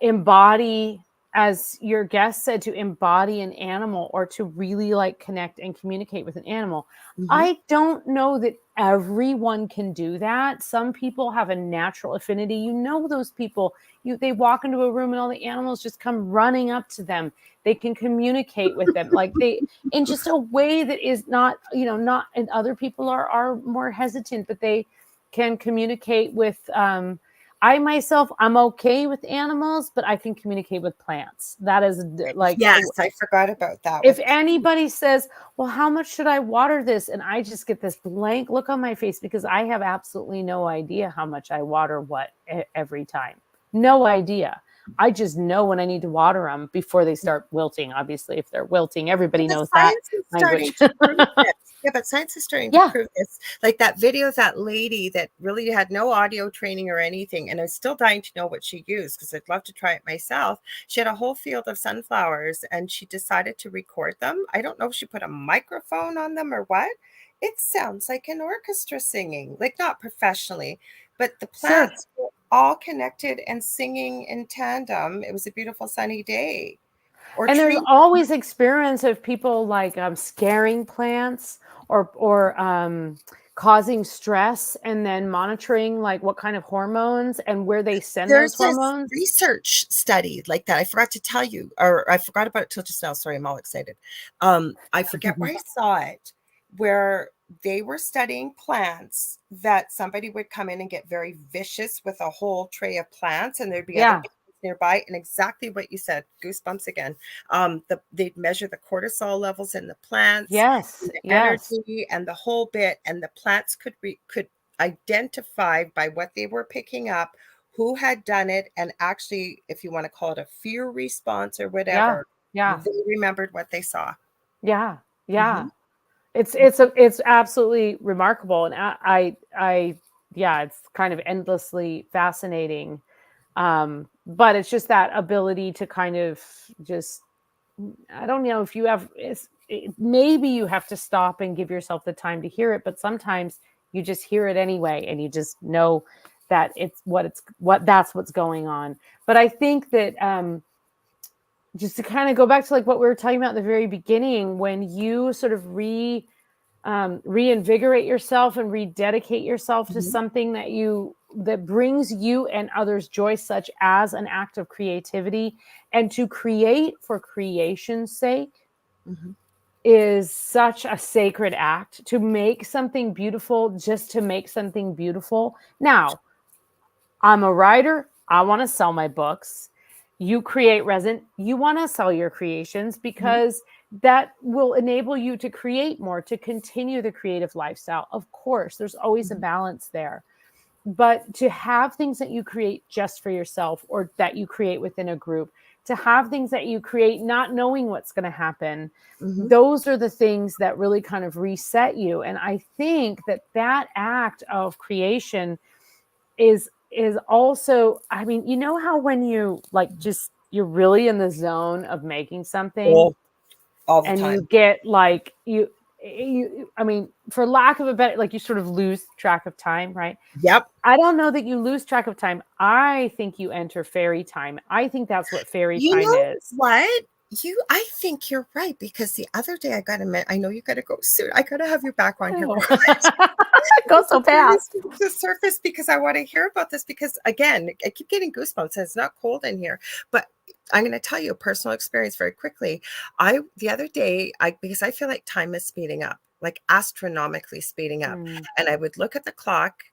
embody, as your guest said, to embody an animal, or to really like connect and communicate with an animal. I don't know that everyone can do that. Some people have a natural affinity. You know, those people, they walk into a room and all the animals just come running up to them. They can communicate with them, like they, in just a way that is not, you know, not, and other people are more hesitant, but they can communicate with I myself, I'm okay with animals, but I can communicate with plants. That is like, yes, I forgot about that. If anybody says, well, how much should I water this? And I just get this blank look on my face, because I have absolutely no idea how much I water what every time. No idea. I just know when I need to water them before they start wilting. Obviously, if they're wilting, everybody knows that language. Yeah, but science is starting to prove this. Like that video of that lady that really had no audio training or anything, and I'm still dying to know what she used, because I'd love to try it myself. She had a whole field of sunflowers, and she decided to record them. I don't know if she put a microphone on them or what. It sounds like an orchestra singing, like not professionally, but the plants were all connected and singing in tandem. It was a beautiful sunny day. And there's always experience of people like scaring plants or causing stress, and then monitoring like what kind of hormones and where they send those hormones. There's research study like that. I forgot to tell you, or I forgot about it till just now. Sorry, I'm all excited. I forget where I saw it, where they were studying plants that somebody would come in and get very vicious with a whole tray of plants, and there'd be other plants nearby, and exactly what you said, goosebumps again. They'd measure the cortisol levels in the plants, the energy, and the whole bit, and the plants could identify by what they were picking up who had done it, and actually, if you want to call it a fear response or whatever, they remembered what they saw. It's absolutely remarkable, and I it's kind of endlessly fascinating. But it's just that ability to kind of just, I don't know if you have, maybe you have to stop and give yourself the time to hear it, but sometimes you just hear it anyway, and you just know that that's what's going on. But I think that just to kind of go back to like what we were talking about in the very beginning, when you sort of reinvigorate yourself and rededicate yourself to something that brings you and others joy, such as an act of creativity, and to create for creation's sake is such a sacred act. To make something beautiful just to make something beautiful. Now, I'm a writer. I want to sell my books. You create resin. You want to sell your creations because that will enable you to create more, to continue the creative lifestyle. Of course, there's always a balance there. But to have things that you create just for yourself, or that you create within a group, to have things that you create not knowing what's going to happen, those are the things that really kind of reset you. And I think that that act of creation is also, I mean, you know how when you like just you're really in the zone of making something all the and you time. get like I mean, for lack of a better, like you sort of lose track of time, right? Yep. I don't know that you lose track of time. I think you enter fairy time. I think that's what fairy You time know is. what? I think you're right, because the other day I got to admit, I know you got to go soon. I got to have you back on here. Oh. Go so fast. To surface, because I want to hear about this, because again, I keep getting goosebumps. It's not cold in here, but I'm going to tell you a personal experience very quickly. The other day, because I feel like time is speeding up, like astronomically speeding up, and I would look at the clock.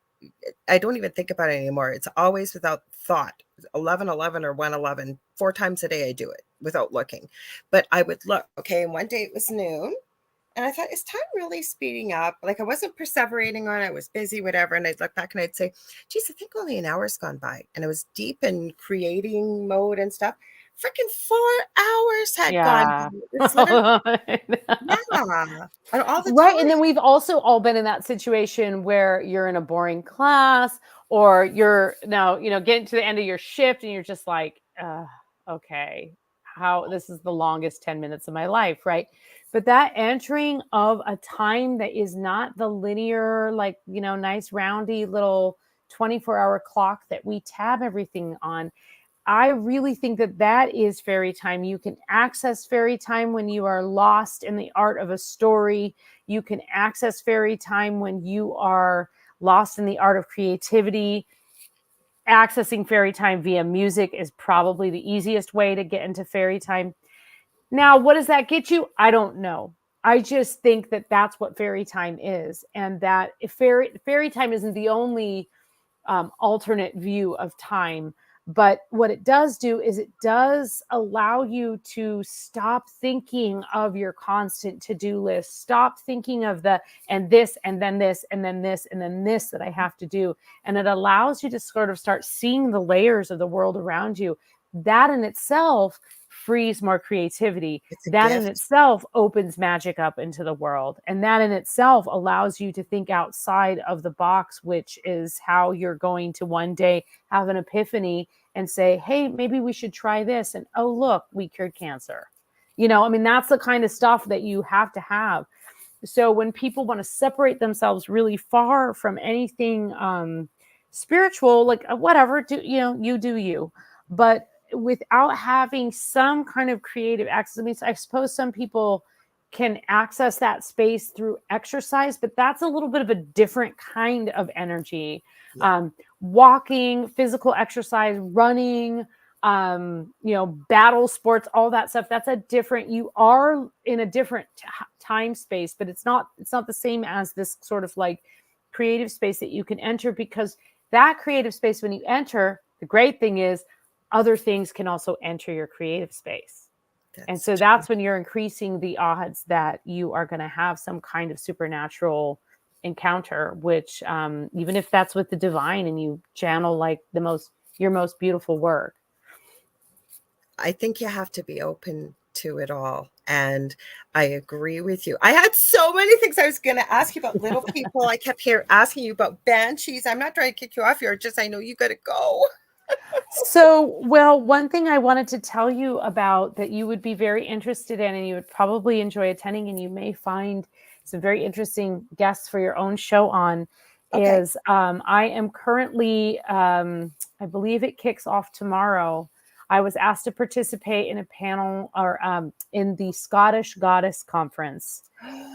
I don't even think about it anymore. It's always without thought. 11:11 or 1:11. 4 times a day I do it without looking. But I would look, okay, and one day it was noon. And I thought, is time really speeding up? Like, I wasn't perseverating on it. I was busy, whatever. And I'd look back and I'd say, geez, I think only an hour's gone by. And I was deep in creating mode and stuff. Freaking 4 hours had gone by. Yeah. It's literally, yeah. And all the Right. And time. then we've also all been in that situation where you're in a boring class, or you're now, getting to the end of your shift and you're just like, okay, this is the longest 10 minutes of my life. Right. But that entering of a time that is not the linear, like, nice roundy little 24-hour clock that we tab everything on. I really think that that is fairy time. You can access fairy time when you are lost in the art of a story. You can access fairy time when you are lost in the art of creativity. Accessing fairy time via music is probably the easiest way to get into fairy time. Now, what does that get you? I don't know. I just think that that's what fairy time is, and that if fairy time isn't the only alternate view of time. But what it does do is it does allow you to stop thinking of your constant to-do list, stop thinking of and this, and then this, and then this, and then this that I have to do. And it allows you to sort of start seeing the layers of the world around you. That in itself frees more creativity. It's a That in gift. itself opens magic up into the world. And that in itself allows you to think outside of the box, which is how you're going to one day have an epiphany and say, hey, maybe we should try this. And oh, look, we cured cancer. I mean, that's the kind of stuff that you have to have. So when people want to separate themselves really far from anything spiritual, like whatever, you do you. But without having some kind of creative access, I mean, I suppose some people can access that space through exercise, but that's a little bit of a different kind of energy. Yeah. Walking, physical exercise, running, battle sports, all that stuff. That's you are in a different time space, but it's not the same as this sort of like creative space that you can enter, because that creative space, when you enter, the great thing is other things can also enter your creative space. And so that's when you're increasing the odds that you are going to have some kind of supernatural encounter, which even if that's with the divine and you channel like your most beautiful work. I think you have to be open to it all. And I agree with you. I had so many things I was going to ask you about little people. I kept here asking you about banshees. I'm not trying to kick you off here. Just, I know you got to go. So, well, one thing I wanted to tell you about that you would be very interested in and you would probably enjoy attending, and you may find some very interesting guests for your own show on, Okay. is I am currently, I believe it kicks off tomorrow. I was asked to participate in a panel or in the Scottish Goddess Conference.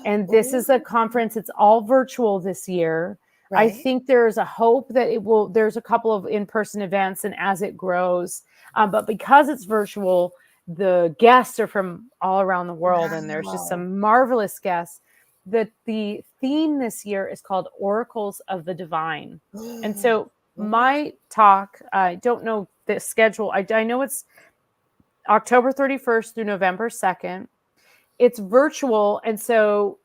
And this is a conference, it's all virtual this year. I think there's a hope that there's a couple of in-person events, and as it grows, but because it's virtual, the guests are from all around the world, and there's just some marvelous guests. The theme this year is called Oracles of the Divine. And so my talk, I don't know the schedule. I know it's October 31st through November 2nd. It's virtual. And so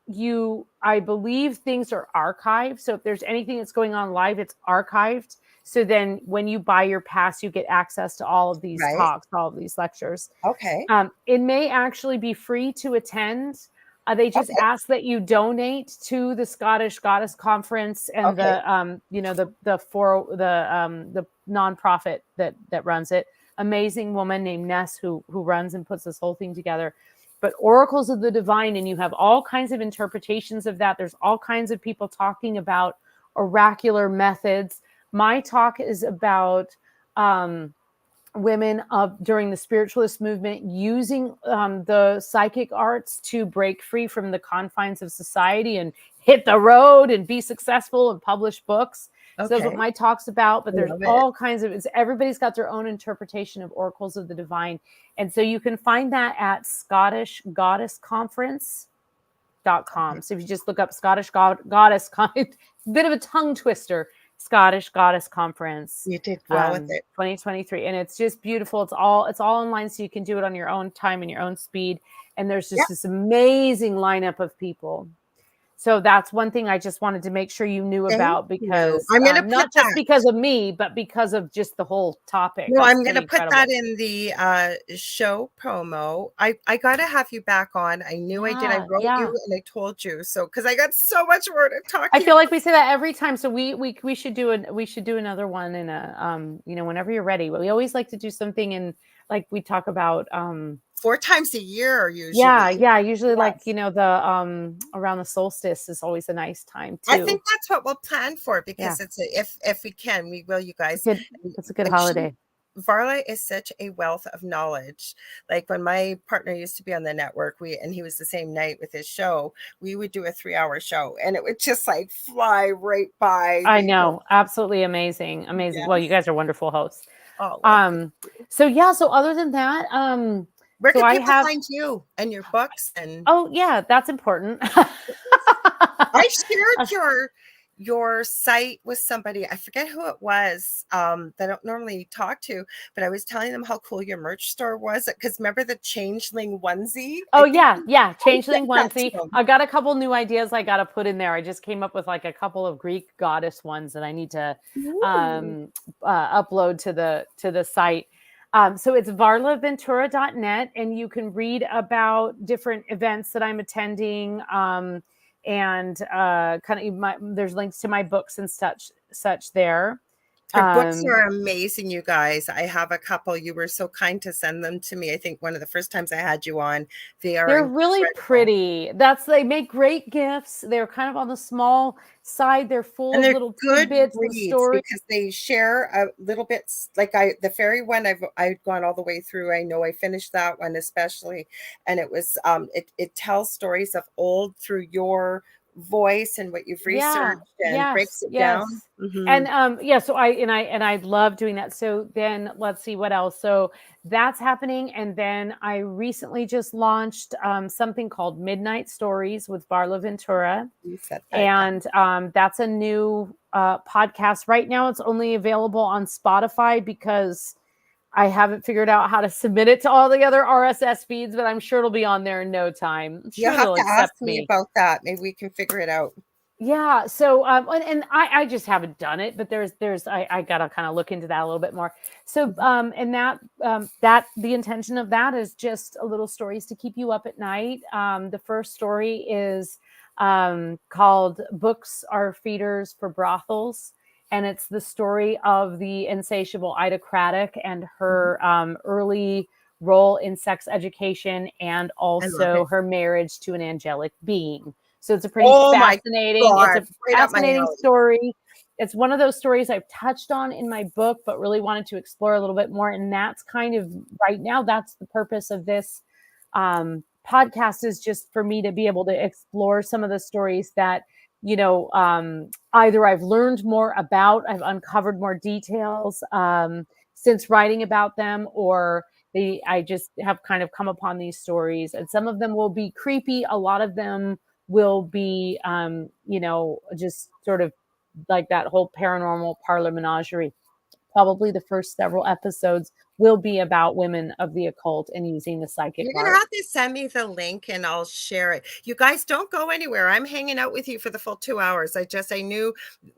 I believe things are archived. So if there's anything that's going on live, it's archived. So then when you buy your pass, you get access to all of these talks, all of these lectures. Okay. It may actually be free to attend. They just ask that you donate to the Scottish Goddess Conference and the nonprofit that runs it. Amazing woman named Ness who runs and puts this whole thing together. But Oracles of the Divine, and you have all kinds of interpretations of that. There's all kinds of people talking about oracular methods. My talk is about women during the spiritualist movement using the psychic arts to break free from the confines of society and hit the road and be successful and publish books. So that's what my talk's about. But there's all kinds of, everybody's got their own interpretation of Oracles of the Divine. And so you can find that at ScottishGoddessConference.com. So if you just look up Scottish Goddess, bit of a tongue twister, Scottish Goddess Conference. You did well with it. 2023. And it's just beautiful. It's all online, so you can do it on your own time and your own speed. And there's just this amazing lineup of people. So that's one thing I just wanted to make sure you knew about, because I'm going to not just because of me, but because of just the whole topic. No, I'm going to put that in the show promo. I got to have you back on. I knew I did. I wrote you and I told you. So, because I got so much more to talk. I feel like we say that every time. So we should do another one in a whenever you're ready. We always like to do something in, like, we talk about 4 times a year usually. Usually like the around the solstice is always a nice time too. I think that's what we'll plan for, because it's if we can, we will, you guys. It's a good holiday. Varla is such a wealth of knowledge. Like when my partner used to be on the network, and he was the same night with his show, we would do a 3-hour show and it would just like fly right by. I know. Absolutely amazing. Yes. Well, you guys are wonderful hosts. So other than that, where can people find you and your books? And that's important. I shared your site with somebody. I forget who it was that I don't normally talk to, but I was telling them how cool your merch store was, because remember the Changeling onesie? Changeling onesie. I got a couple new ideas I got to put in there. I just came up with like a couple of Greek goddess ones that I need to upload to the site. So it's varlaventura.net, and you can read about different events that I'm attending. There's links to my books and such there. Her books are amazing, you guys. I have a couple. You were so kind to send them to me. I think one of the first times I had you on. They're really pretty. They make great gifts. They're kind of on the small side. They're full of little tidbits and stories, because they share little bits. Like the fairy one, I've gone all the way through. I know I finished that one especially, and it was it tells stories of old through your voice and what you've researched and breaks it down. And so I love doing that. So then let's see what else. So that's happening. And then I recently just launched something called Midnight Stories with Varla Ventura. You said that. And that's a new podcast. Right now it's only available on Spotify because I haven't figured out how to submit it to all the other RSS feeds, but I'm sure it'll be on there in no time. You'll have to ask me about that. Maybe we can figure it out. Yeah. So, and I just haven't done it, but I gotta kind of look into that a little bit more. So, and that the intention of that is just a little stories to keep you up at night. The first story is called "Books Are Feeders for Brothels." And it's the story of the insatiable Ida Craddock and her early role in sex education, and also her marriage to an angelic being. So it's a pretty fascinating story. it's one of those stories I've touched on in my book, but really wanted to explore a little bit more. And that's kind of right now, that's the purpose of this podcast, is just for me to be able to explore some of the stories that, either I've learned more about, I've uncovered more details since writing about them, or I just have kind of come upon these stories. And some of them will be creepy. A lot of them will be, just sort of like that whole paranormal parlor menagerie. Probably the first several episodes will be about women of the occult and using the psychic You're going to art. have to send me the link and I'll share it. You guys don't go anywhere. I'm hanging out with you for the full 2 hours. I knew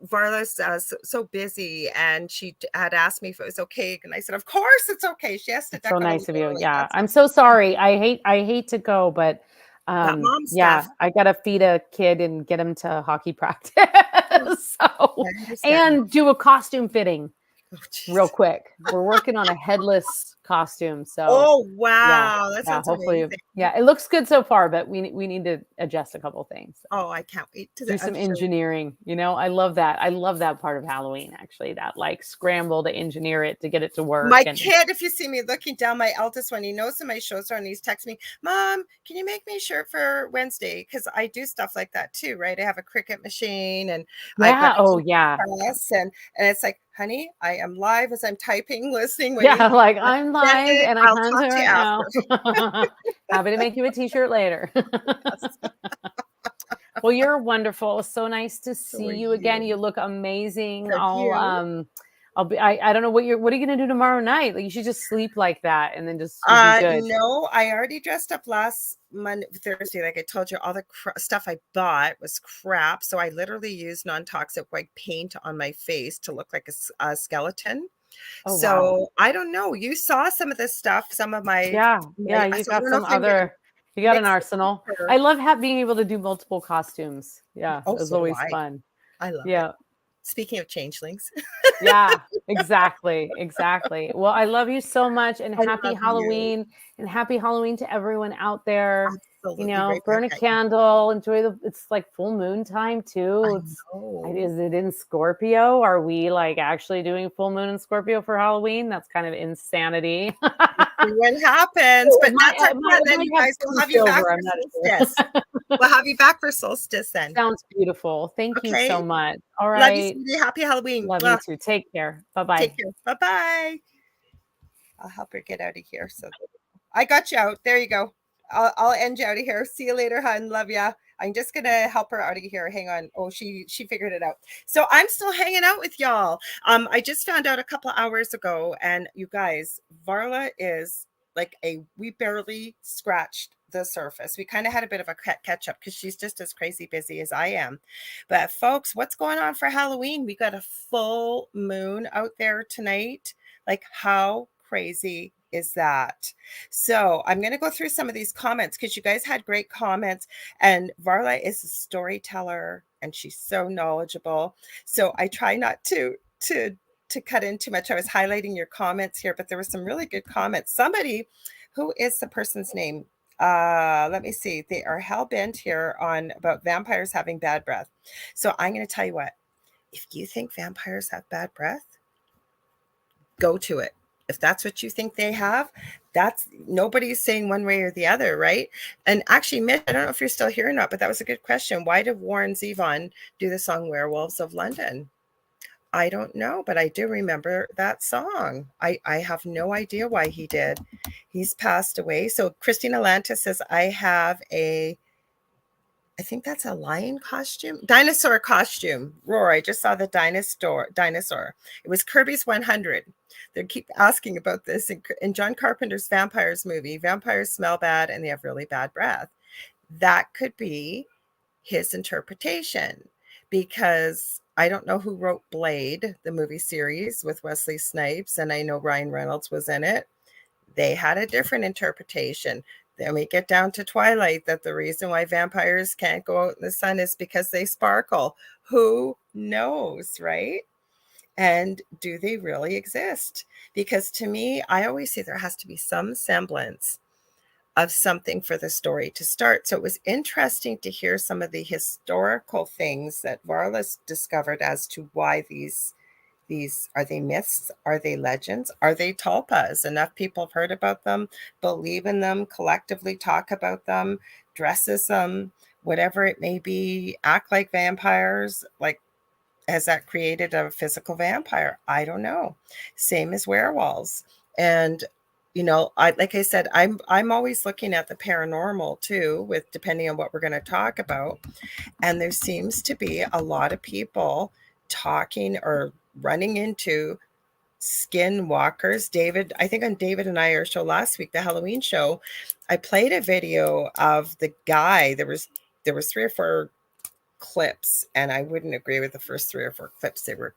Varla's so busy, and she had asked me if it was okay. And I said, of course it's okay. She has to It's so duck a nice little of you. early. Yeah. That's I'm so sorry. I hate to go, but that mom yeah, stuff. I gotta feed a kid and get him to hockey practice. So, I understand. and do a costume fitting Oh, real jeez. quick. We're working on a headless costume. So Oh, yeah, wow. That yeah, sounds hopefully, amazing. yeah, it looks good so far, but we need to adjust a couple things. So. Oh, I can't wait Do I'm some sure. engineering. I love that. I love that part of Halloween, actually, that like scramble to engineer it to get it to work. My And kid, if you see me looking down, my eldest one, he knows that my shows are, and he's texting me, Mom, can you make me a shirt for Wednesday? Because I do stuff like that too, right? I have a Cricut machine, and I've got yeah, a oh yeah. press, and it's like, honey, I am live as I'm typing, listening, Yeah, waiting. like I'm Send live it. and I I'll can't do talk it to you right after. now. Happy to make you a t-shirt later. Yes. Well, you're wonderful. So nice to So are see you again. You you. look amazing. Thank you. I'll be I don't know what are you gonna do tomorrow night? Like you should just sleep like that and then just you'll be good. No, I already dressed up last Thursday. Like I told you, all the stuff I bought was crap. So I literally used non-toxic white paint on my face to look like a skeleton. Oh wow. So I don't know. You saw some of this stuff, some of Yeah, my, yeah, you so I got don't know some if I'm going to other you got an mix the arsenal. picture. I love being able to do multiple costumes. Yeah, Oh, it was so do always I. fun. I love it. Yeah. Speaking of changelings, Yeah, exactly. Exactly. Well, I love you so much and I happy love you. Halloween and happy Halloween to everyone out there. Absolutely right back Burn a at you. candle, enjoy it's like full moon time I too. know. Is it in Scorpio? Are we like actually doing full moon in Scorpio for Halloween? That's kind of insanity. See what happens, but that's our plan. It Then might you have guys, we'll turned have you back silver. for I'm not solstice. sure. We'll have you back for solstice then. Sounds beautiful. Thank you so Okay. much. All Love you, right. sweetie. Happy Halloween. Love you Mwah. too. Take care. Take Bye-bye. care. Bye-bye. I'll help her get out of here. So I got you out. There you go. I'll end you out of here. See you later, hun. Love ya. I'm just gonna help her out of here. Hang on. Oh, she figured it out. So I'm still hanging out with y'all. I just found out a couple hours ago, and you guys, Varla is like we barely scratched the surface. We kind of had a bit of a catch up because she's just as crazy busy as I am. But folks, what's going on for Halloween? We got a full moon out there tonight. Like, how crazy is that? So I'm going to go through some of these comments because you guys had great comments, and Varla is a storyteller and she's so knowledgeable. So I try not to cut in too much. I was highlighting your comments here, but there were some really good comments. Somebody, who is the person's name? Let me see. They are hell bent here on about vampires having bad breath. So I'm going to tell you what, if you think vampires have bad breath, go to it. If that's what you think they have, that's nobody's saying one way or the other, right? And actually, Mitch, I don't know if you're still here or not, but that was a good question. Why did Warren Zevon do the song Werewolves of London? I don't know, but I do remember that song. I have no idea why he did. He's passed away. So Christina Lanta says, I think that's a lion costume, dinosaur costume. Roar, I just saw the dinosaur. It was Kirby's 100. They keep asking about this in John Carpenter's Vampires movie. Vampires smell bad and they have really bad breath. That could be his interpretation, because I don't know who wrote Blade, the movie series with Wesley Snipes, and I know Ryan Reynolds was in it. They had a different interpretation. Then we get down to Twilight, that the reason why vampires can't go out in the sun is because they sparkle. Who knows, right? And do they really exist? Because to me, I always say there has to be some semblance of something for the story to start. So it was interesting to hear some of the historical things that Varla discovered as to why these are they myths, are they legends, are they tulpas? Enough people have heard about them, believe in them, collectively talk about them, dresses them, whatever it may be, act like vampires. Like, has that created a physical vampire? I don't know. Same as werewolves. And I, like I said, I'm always looking at the paranormal too, with depending on what we're going to talk about. And there seems to be a lot of people talking or running into skinwalkers. David, I think on David and I, our show last week, the Halloween show, I played a video of the guy. There was 3 or 4 clips, and I wouldn't agree with the first 3 or 4 clips. They were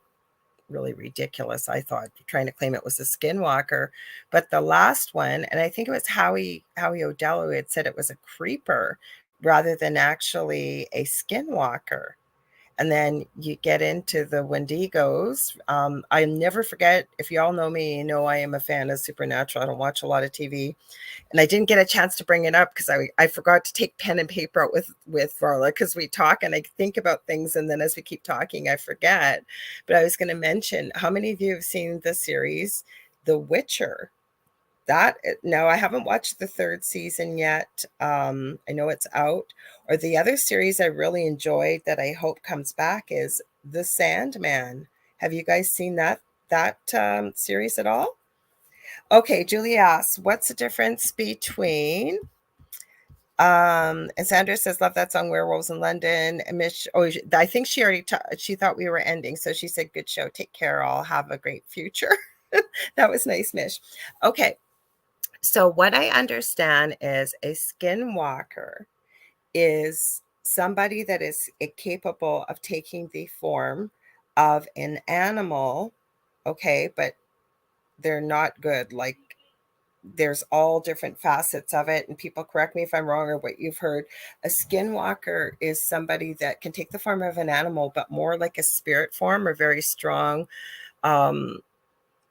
really ridiculous, I thought, trying to claim it was a skinwalker. But the last one, and I think it was Howie O'Dello, had said it was a creeper rather than actually a skinwalker. And then you get into the Wendigos. I never forget, if you all know me, you know I am a fan of supernatural. I don't watch a lot of TV. And I didn't get a chance to bring it up because I forgot to take pen and paper out with Varla, because we talk and I think about things, and then as we keep talking, I forget. But I was going to mention, how many of you have seen the series The Witcher? That, no, I haven't watched the 3rd season yet. I know it's out. Or the other series I really enjoyed that I hope comes back is The Sandman. Have you guys seen that series at all? Okay, Julie asks, what's the difference between and Sandra says, love that song, Werewolves in London. And Mish, I think she already she thought we were ending, so she said, good show, take care, all, have a great future. That was nice, Mish. Okay, so what I understand is a skinwalker is somebody that is capable of taking the form of an animal, okay, but they're not good. Like, there's all different facets of it, and people correct me if I'm wrong or what you've heard. A skinwalker is somebody that can take the form of an animal, but more like a spirit form, or very strong.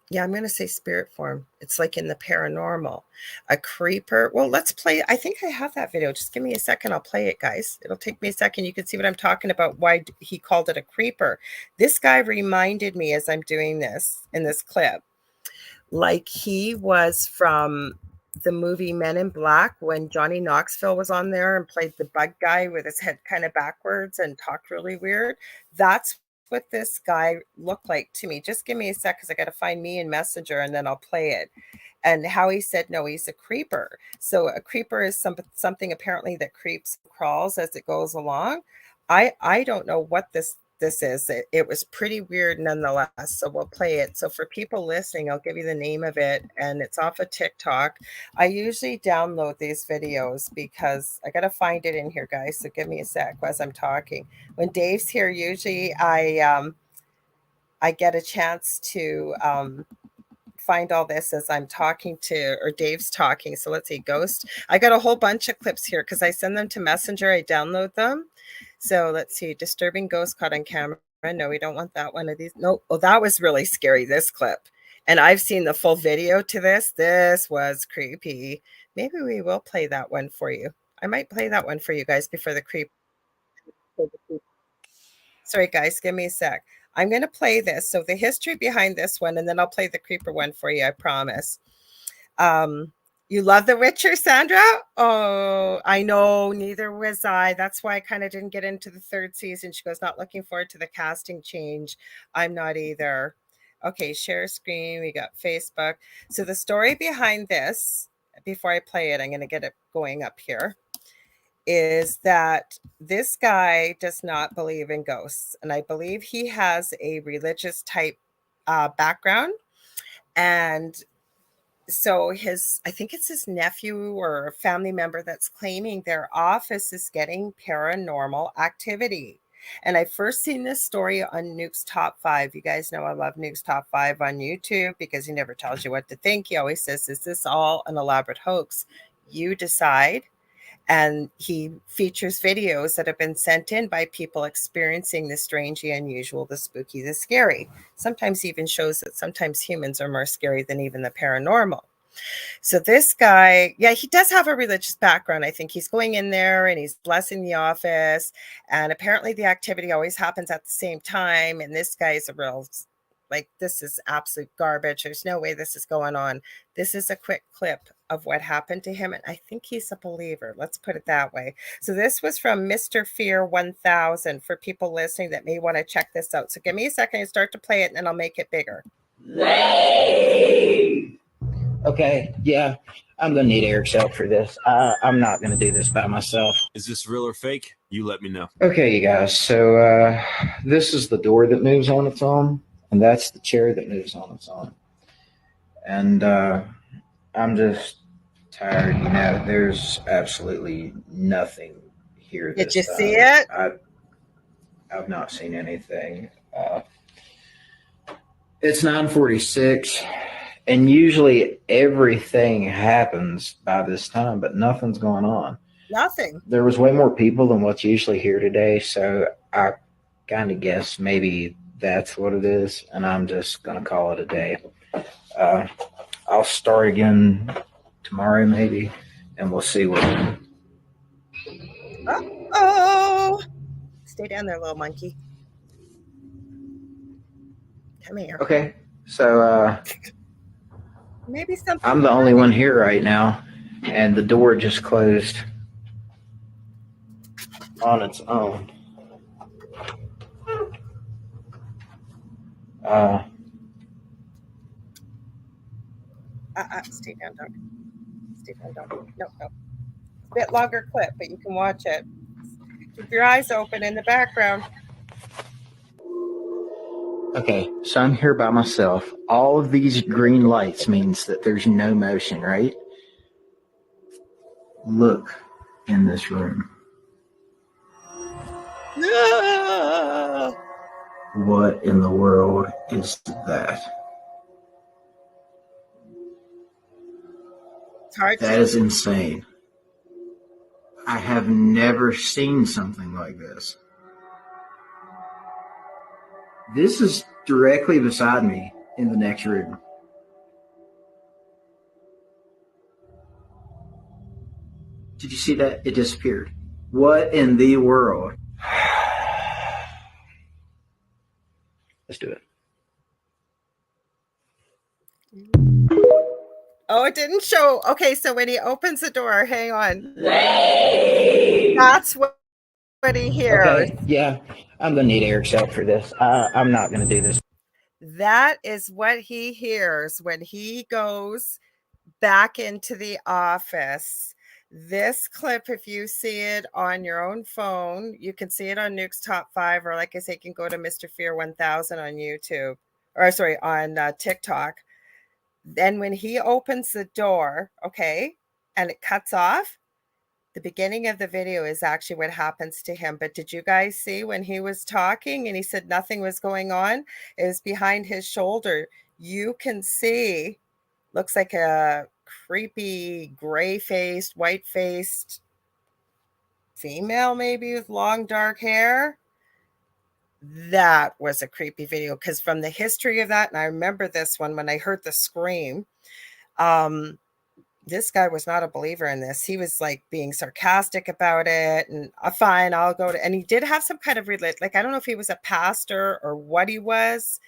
Yeah, I'm going to say spirit form. It's like in the paranormal. A creeper. Well, let's play. I think I have that video. Just give me a second. I'll play it, guys. It'll take me a second. You can see what I'm talking about, why he called it a creeper. This guy reminded me, as I'm doing this in this clip, like he was from the movie Men in Black, when Johnny Knoxville was on there and played the bug guy with his head kind of backwards and talked really weird. That's what this guy looked like to me. Just give me a sec, because I got to find me in Messenger and then I'll play it. And Howie said, no, he's a creeper. So a creeper is something apparently that creeps, crawls as it goes along. I don't know what this is. It was pretty weird nonetheless. So we'll play it. So for people listening, I'll give you the name of it, and it's off of TikTok. I usually download these videos because I got to find it in here, guys. So give me a sec as I'm talking. When Dave's here, usually I get a chance to find all this as I'm talking to, or Dave's talking. So let's see, Ghost. I got a whole bunch of clips here because I send them to Messenger. I download them. So let's see, disturbing ghost caught on camera. No, we don't want that one of these. No, oh, that was really scary, this clip. And I've seen the full video to this. This was creepy. Maybe we will play that one for you. I might play that one for you guys before the creep. Sorry, guys, give me a sec. I'm going to play this. So the history behind this one, and then I'll play the creeper one for you, I promise. You love The Witcher, Sandra? Oh, I know, neither was I. That's why I kind of didn't get into the 3rd season. She goes, not looking forward to the casting change. I'm not either. Okay, share screen. We got Facebook. So the story behind this, before I play it, I'm going to get it going up here, is that this guy does not believe in ghosts. And I believe he has a religious type background. And so I think it's his nephew or a family member that's claiming their office is getting paranormal activity. And I first seen this story on Nuke's Top 5. You guys know I love Nuke's Top 5 on YouTube because he never tells you what to think. He always says, is this all an elaborate hoax? You decide. And he features videos that have been sent in by people experiencing the strange, the unusual, the spooky, the scary. Sometimes he even shows that sometimes humans are more scary than even the paranormal. So this guy, yeah, he does have a religious background. I think he's going in there and he's blessing the office. And apparently the activity always happens at the same time. And this guy is a real, like, this is absolute garbage. There's no way this is going on. This is a quick clip of what happened to him. And I think he's a believer. Let's put it that way. So this was from Mr. Fear 1000 for people listening that may want to check this out. So give me a second and start to play it and then I'll make it bigger. Okay, yeah, I'm gonna need Eric's help for this. I'm not gonna do this by myself. Is this real or fake? You let me know. Okay, you guys, so this is the door that moves on its own, and that's the chair that moves on its own. And I'm just tired, you know, there's absolutely nothing here this Did you time. see it? I've not seen anything. It's 9:46. And usually everything happens by this time, but nothing's going on. Nothing. There was way more people than what's usually here today, so I kind of guess maybe that's what it is, and I'm just going to call it a day. I'll start again tomorrow maybe, and we'll see what. Uh-oh. Stay down there, little monkey. Come here. Okay, so Maybe something. I'm the only one here right now, and the door just closed on its own. Stay down, dog. Stay down, dog. No. Bit longer clip, but you can watch it. Keep your eyes open in the background. Okay, so I'm here by myself. All of these green lights means that there's no motion, right? Look in this room. No. What in the world is that? It's hard That is insane. I have never seen something like this. This is directly beside me in the next room. Did you see that? It disappeared. What in the world? Let's do it. Oh, it didn't show. Okay, so when he opens the door, hang on. That's what he hears. Okay, yeah, I'm gonna need Eric's help for this. I'm not gonna do this. That is what he hears when he goes back into the office. This clip, if you see it on your own phone, you can see it on Nuke's Top 5, or like I say, you can go to Mr. Fear 1000 on YouTube, or sorry, on TikTok. Then when he opens the door, okay, and it cuts off, the beginning of the video is actually what happens to him. But did you guys see when he was talking and he said nothing was going on? It was behind his shoulder. You can see, looks like a creepy, gray-faced, white-faced female, maybe with long, dark hair. That was a creepy video, because from the history of that, and I remember this one when I heard the scream, this guy was not a believer in this. He was like being sarcastic about it, and fine, I'll go to, and he did have some kind of like, I don't know if he was a pastor or what he was,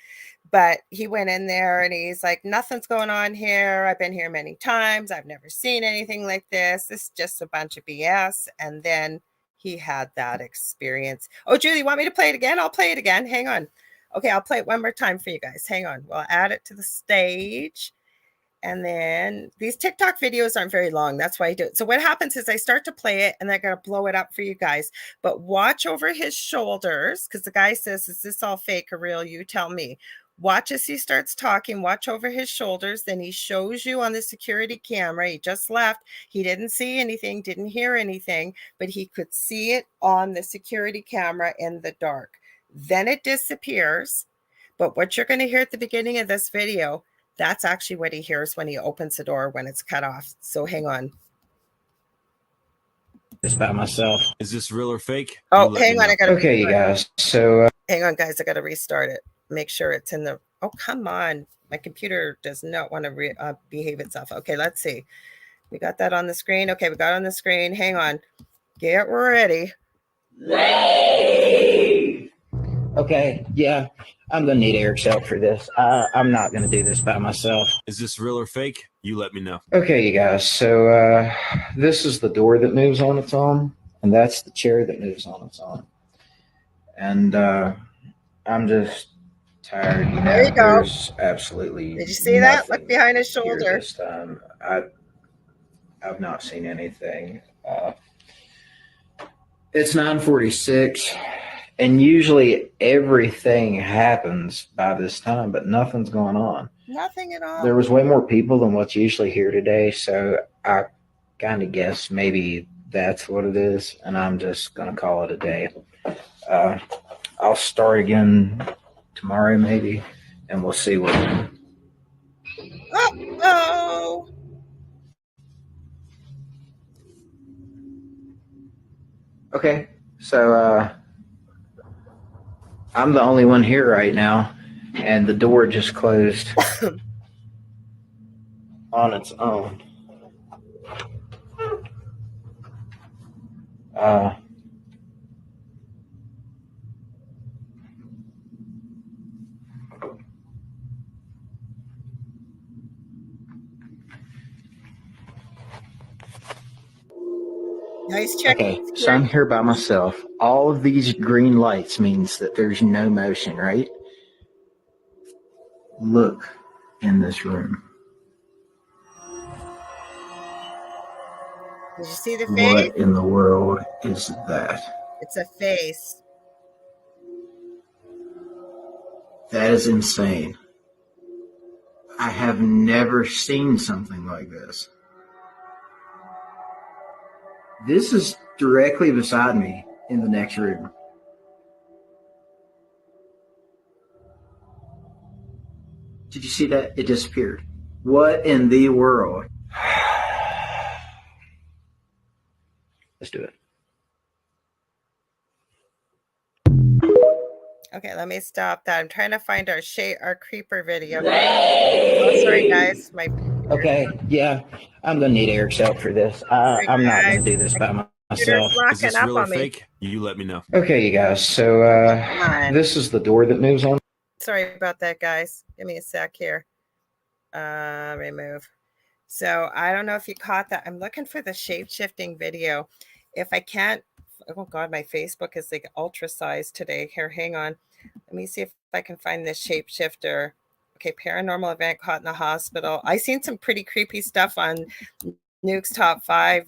but he went in there and he's like, nothing's going on here. I've been here many times. I've never seen anything like this. This is just a bunch of BS. And then he had that experience. Oh, Julie, you want me to play it again? I'll play it again. Hang on. Okay, I'll play it one more time for you guys. Hang on. We'll add it to the stage. And then these TikTok videos aren't very long. That's why I do it. So what happens is I start to play it and I'm going to blow it up for you guys. But watch over his shoulders, because the guy says, is this all fake or real? You tell me. Watch as he starts talking. Watch over his shoulders. Then he shows you on the security camera. He just left. He didn't see anything, didn't hear anything, but he could see it on the security camera in the dark. Then it disappears. But what you're going to hear at the beginning of this video, that's actually what he hears when he opens the door when it's cut off. So hang on. Just by myself. Is this real or fake? Oh, hang on. I got to. Okay, you guys. So hang on, guys. I got to restart it. Make sure it's in the. Oh, come on. My computer does not want to behave itself. Okay, let's see. We got that on the screen. Okay, we got it on the screen. Hang on. Get ready. Okay, yeah, I'm gonna need Eric's help for this. I'm not gonna do this by myself. Is this real or fake? You let me know. Okay, you guys, so this is the door that moves on its own, and that's the chair that moves on its own. And I'm just tired, you know. There you go. There's absolutely Did you see that? nothing Look behind his here shoulder. this time. I've not seen anything. It's 9:46, and usually everything happens by this time, but nothing's going on. Nothing at all. There was way more people than what's usually here today, so I kind of guess maybe that's what it is, and I'm just gonna call it a day. I'll start again tomorrow maybe, and we'll see what. Oh. Okay, so I'm the only one here right now, and the door just closed on its own. Nice check. Okay, so I'm here by myself. All of these green lights means that there's no motion, right? Look in this room. Did you see the face? What in the world is that? It's a face. That is insane. I have never seen something like this. This is directly beside me in the next room. Did you see that? It disappeared. What in the world? Let's do it. Okay, let me stop that. I'm trying to find our creeper video. Oh, sorry, guys. Okay, yeah, I'm gonna need Eric's help for this. I'm not gonna do this by myself. Is this real or fake? You let me know. Okay, you guys, so this is the door that moves on. Sorry about that, guys. Give me a sec here. Remove. So I don't know if you caught that. I'm looking for the shape-shifting video. If I can't, oh God, my Facebook is like ultra sized today. Here, hang on. Let me see if I can find this shapeshifter. Okay, paranormal event caught in the hospital. I seen some pretty creepy stuff on Nuke's Top 5.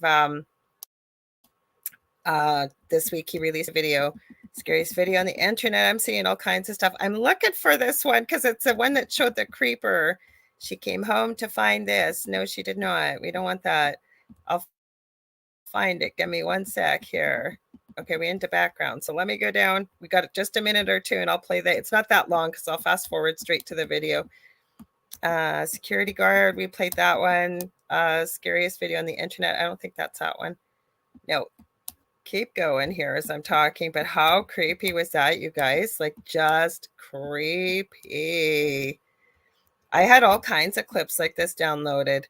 This week he released a video, scariest video on the internet. I'm seeing all kinds of stuff. I'm looking for this one because it's the one that showed the creeper. She came home to find this. No, she did not. We don't want that. I'll find it. Give me one sec here. Okay, we're into background. So let me go down. We got just a minute or two and I'll play that. It's not that long because I'll fast forward straight to the video. Security guard, we played that one. Scariest video on the internet. I don't think that's that one. No. Keep going here as I'm talking, but how creepy was that, you guys? Like, just creepy. I had all kinds of clips like this downloaded.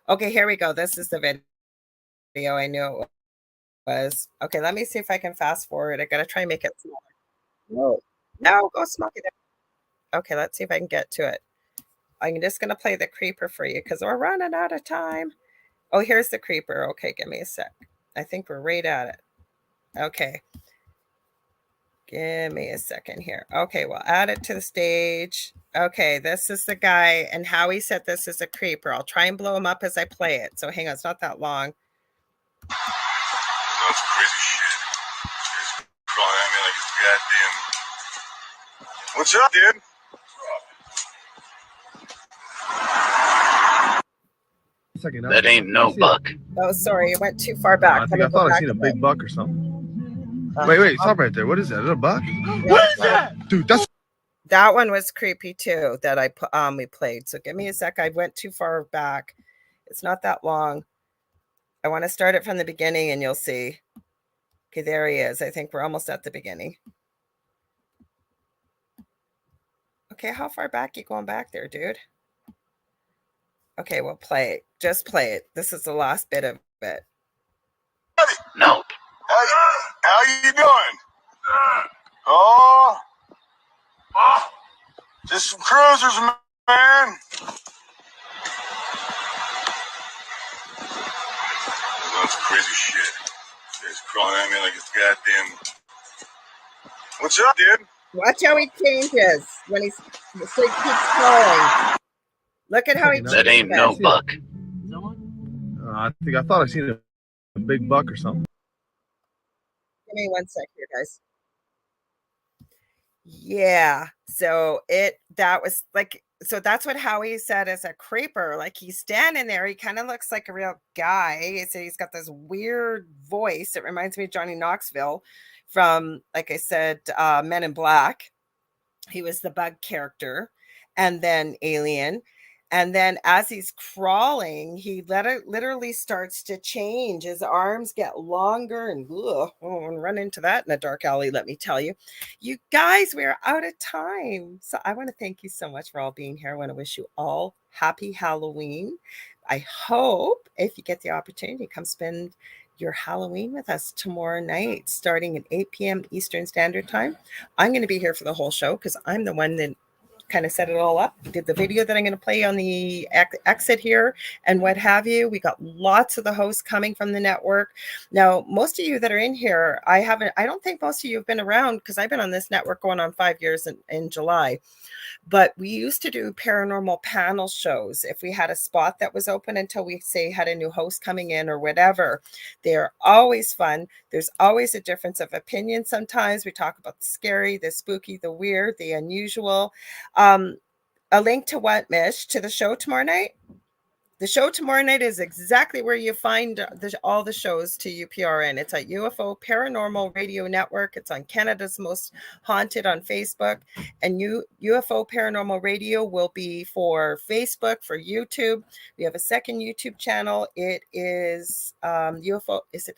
Okay, here we go. This is the video. I knew it was. Okay, let me see if I can fast forward. I gotta try and make it smaller. No, go smoke it. Okay, let's see if I can get to it. I'm just gonna play the creeper for you because we're running out of time. Oh, here's the creeper. Okay, give me a sec. I think we're right at it. Okay. Give me a second here. Okay, we'll add it to the stage. Okay, this is the guy, and Howie said this is a creeper. I'll try and blow him up as I play it. So hang on, it's not that long. That's crazy shit. Just crawling at me like it's goddamn. What's up, dude? That ain't no buck. Oh, sorry, it went too far back. I think I thought I seen a big buck or something. Wait, stop right there. What is that? Is that a buck? What is that? Dude, that's that one was creepy too that we played. So give me a sec. I went too far back. It's not that long. I want to start it from the beginning and you'll see. Okay, there he is. I think we're almost at the beginning. Okay, how far back you going back there, dude? Okay, we'll play it. Just play it. This is the last bit of it. Nope. How you doing? Oh, just some cruisers, man. That's crazy shit. It's crawling at me like it's goddamn. What's up, dude? Watch how he changes when he's the sleep keeps crawling. Look at how he That ain't no changes. buck. I thought I seen a big buck or something. Give me 1 sec here, guys. Yeah. So that was like, so that's what Howie said as a creeper. Like he's standing there. He kind of looks like a real guy. So he's got this weird voice. It reminds me of Johnny Knoxville from, like I said, Men in Black. He was the bug character, and then Alien. And then as he's crawling, he literally starts to change. His arms get longer and run into that in a dark alley, let me tell you. You guys, we're out of time. So I want to thank you so much for all being here. I want to wish you all happy Halloween. I hope if you get the opportunity, come spend your Halloween with us tomorrow night, starting at 8 p.m. Eastern Standard Time. I'm going to be here for the whole show because I'm the one that kind of set it all up, did the video that I'm going to play on the exit here and what have you. We got lots of the hosts coming from the network. Now, most of you that are in here, I don't think most of you have been around because I've been on this network going on 5 years in July. But we used to do paranormal panel shows if we had a spot that was open until we say had a new host coming in or whatever. They're always fun. There's always a difference of opinion. Sometimes we talk about the scary, the spooky, the weird, the unusual. A link to what, Mish? To the show tomorrow night? The show tomorrow night is exactly where you find all the shows to UPRN. It's at UFO Paranormal Radio Network. It's on Canada's Most Haunted on Facebook. And UFO Paranormal Radio will be for Facebook, for YouTube. We have a second YouTube channel. It is UFO. Is it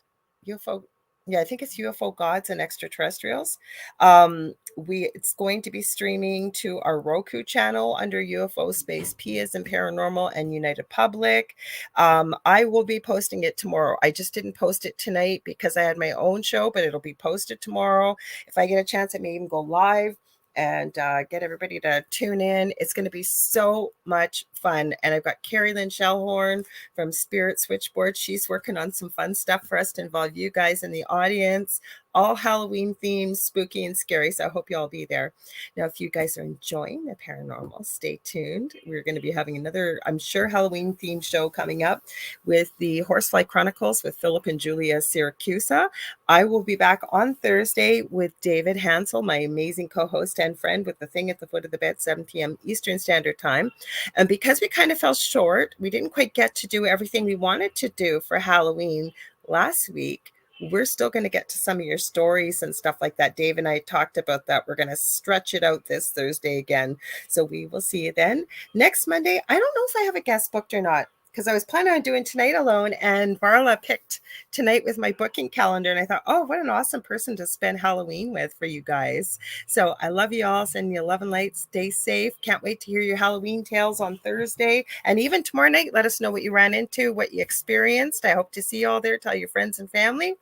UFO? Yeah, I think it's UFO Gods and Extraterrestrials. It's going to be streaming to our Roku channel under UFO Space P as in Paranormal and United Public. I will be posting it tomorrow. I just didn't post it tonight because I had my own show, but it'll be posted tomorrow. If I get a chance, I may even go live and get everybody to tune in. It's going to be so much fun. And I've got Carrie Lynn Shellhorn from Spirit Switchboard. She's working on some fun stuff for us to involve you guys in the audience. All Halloween themes, spooky and scary. So I hope you all be there. Now, if you guys are enjoying the paranormal, stay tuned. We're going to be having another, I'm sure, Halloween themed show coming up with the Horsefly Chronicles with Philip and Julia Syracusa. I will be back on Thursday with David Hansel, my amazing co-host and friend, with The Thing at the Foot of the Bed, 7 p.m. Eastern Standard Time. And because we kind of fell short, we didn't quite get to do everything we wanted to do for Halloween last week. We're still going to get to some of your stories and stuff like that. Dave and I talked about that. We're going to stretch it out this Thursday again. So we will see you then. Next Monday, I don't know if I have a guest booked or not, because I was planning on doing tonight alone, and Varla picked tonight with my booking calendar. And I thought, oh, what an awesome person to spend Halloween with for you guys. So I love you all. Send you 11 lights. Stay safe. Can't wait to hear your Halloween tales on Thursday. And even tomorrow night, let us know what you ran into, what you experienced. I hope to see you all there. Tell your friends and family.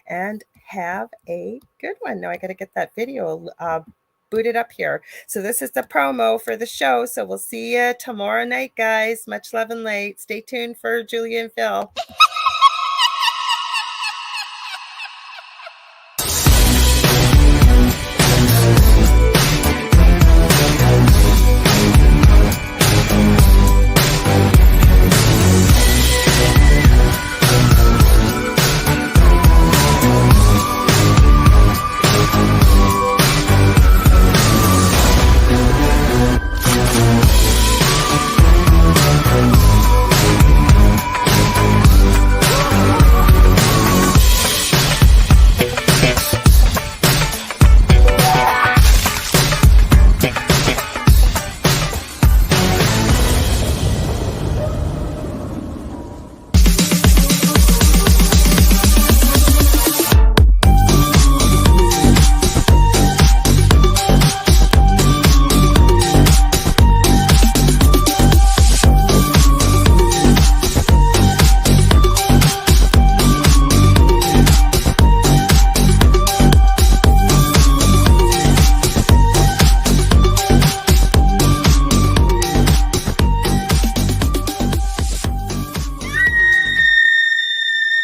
And have a good one. Now I got to get that video booted up here. So this is the promo for the show. So we'll see you tomorrow night, guys. Much love and light. Stay tuned for Julia and Phil.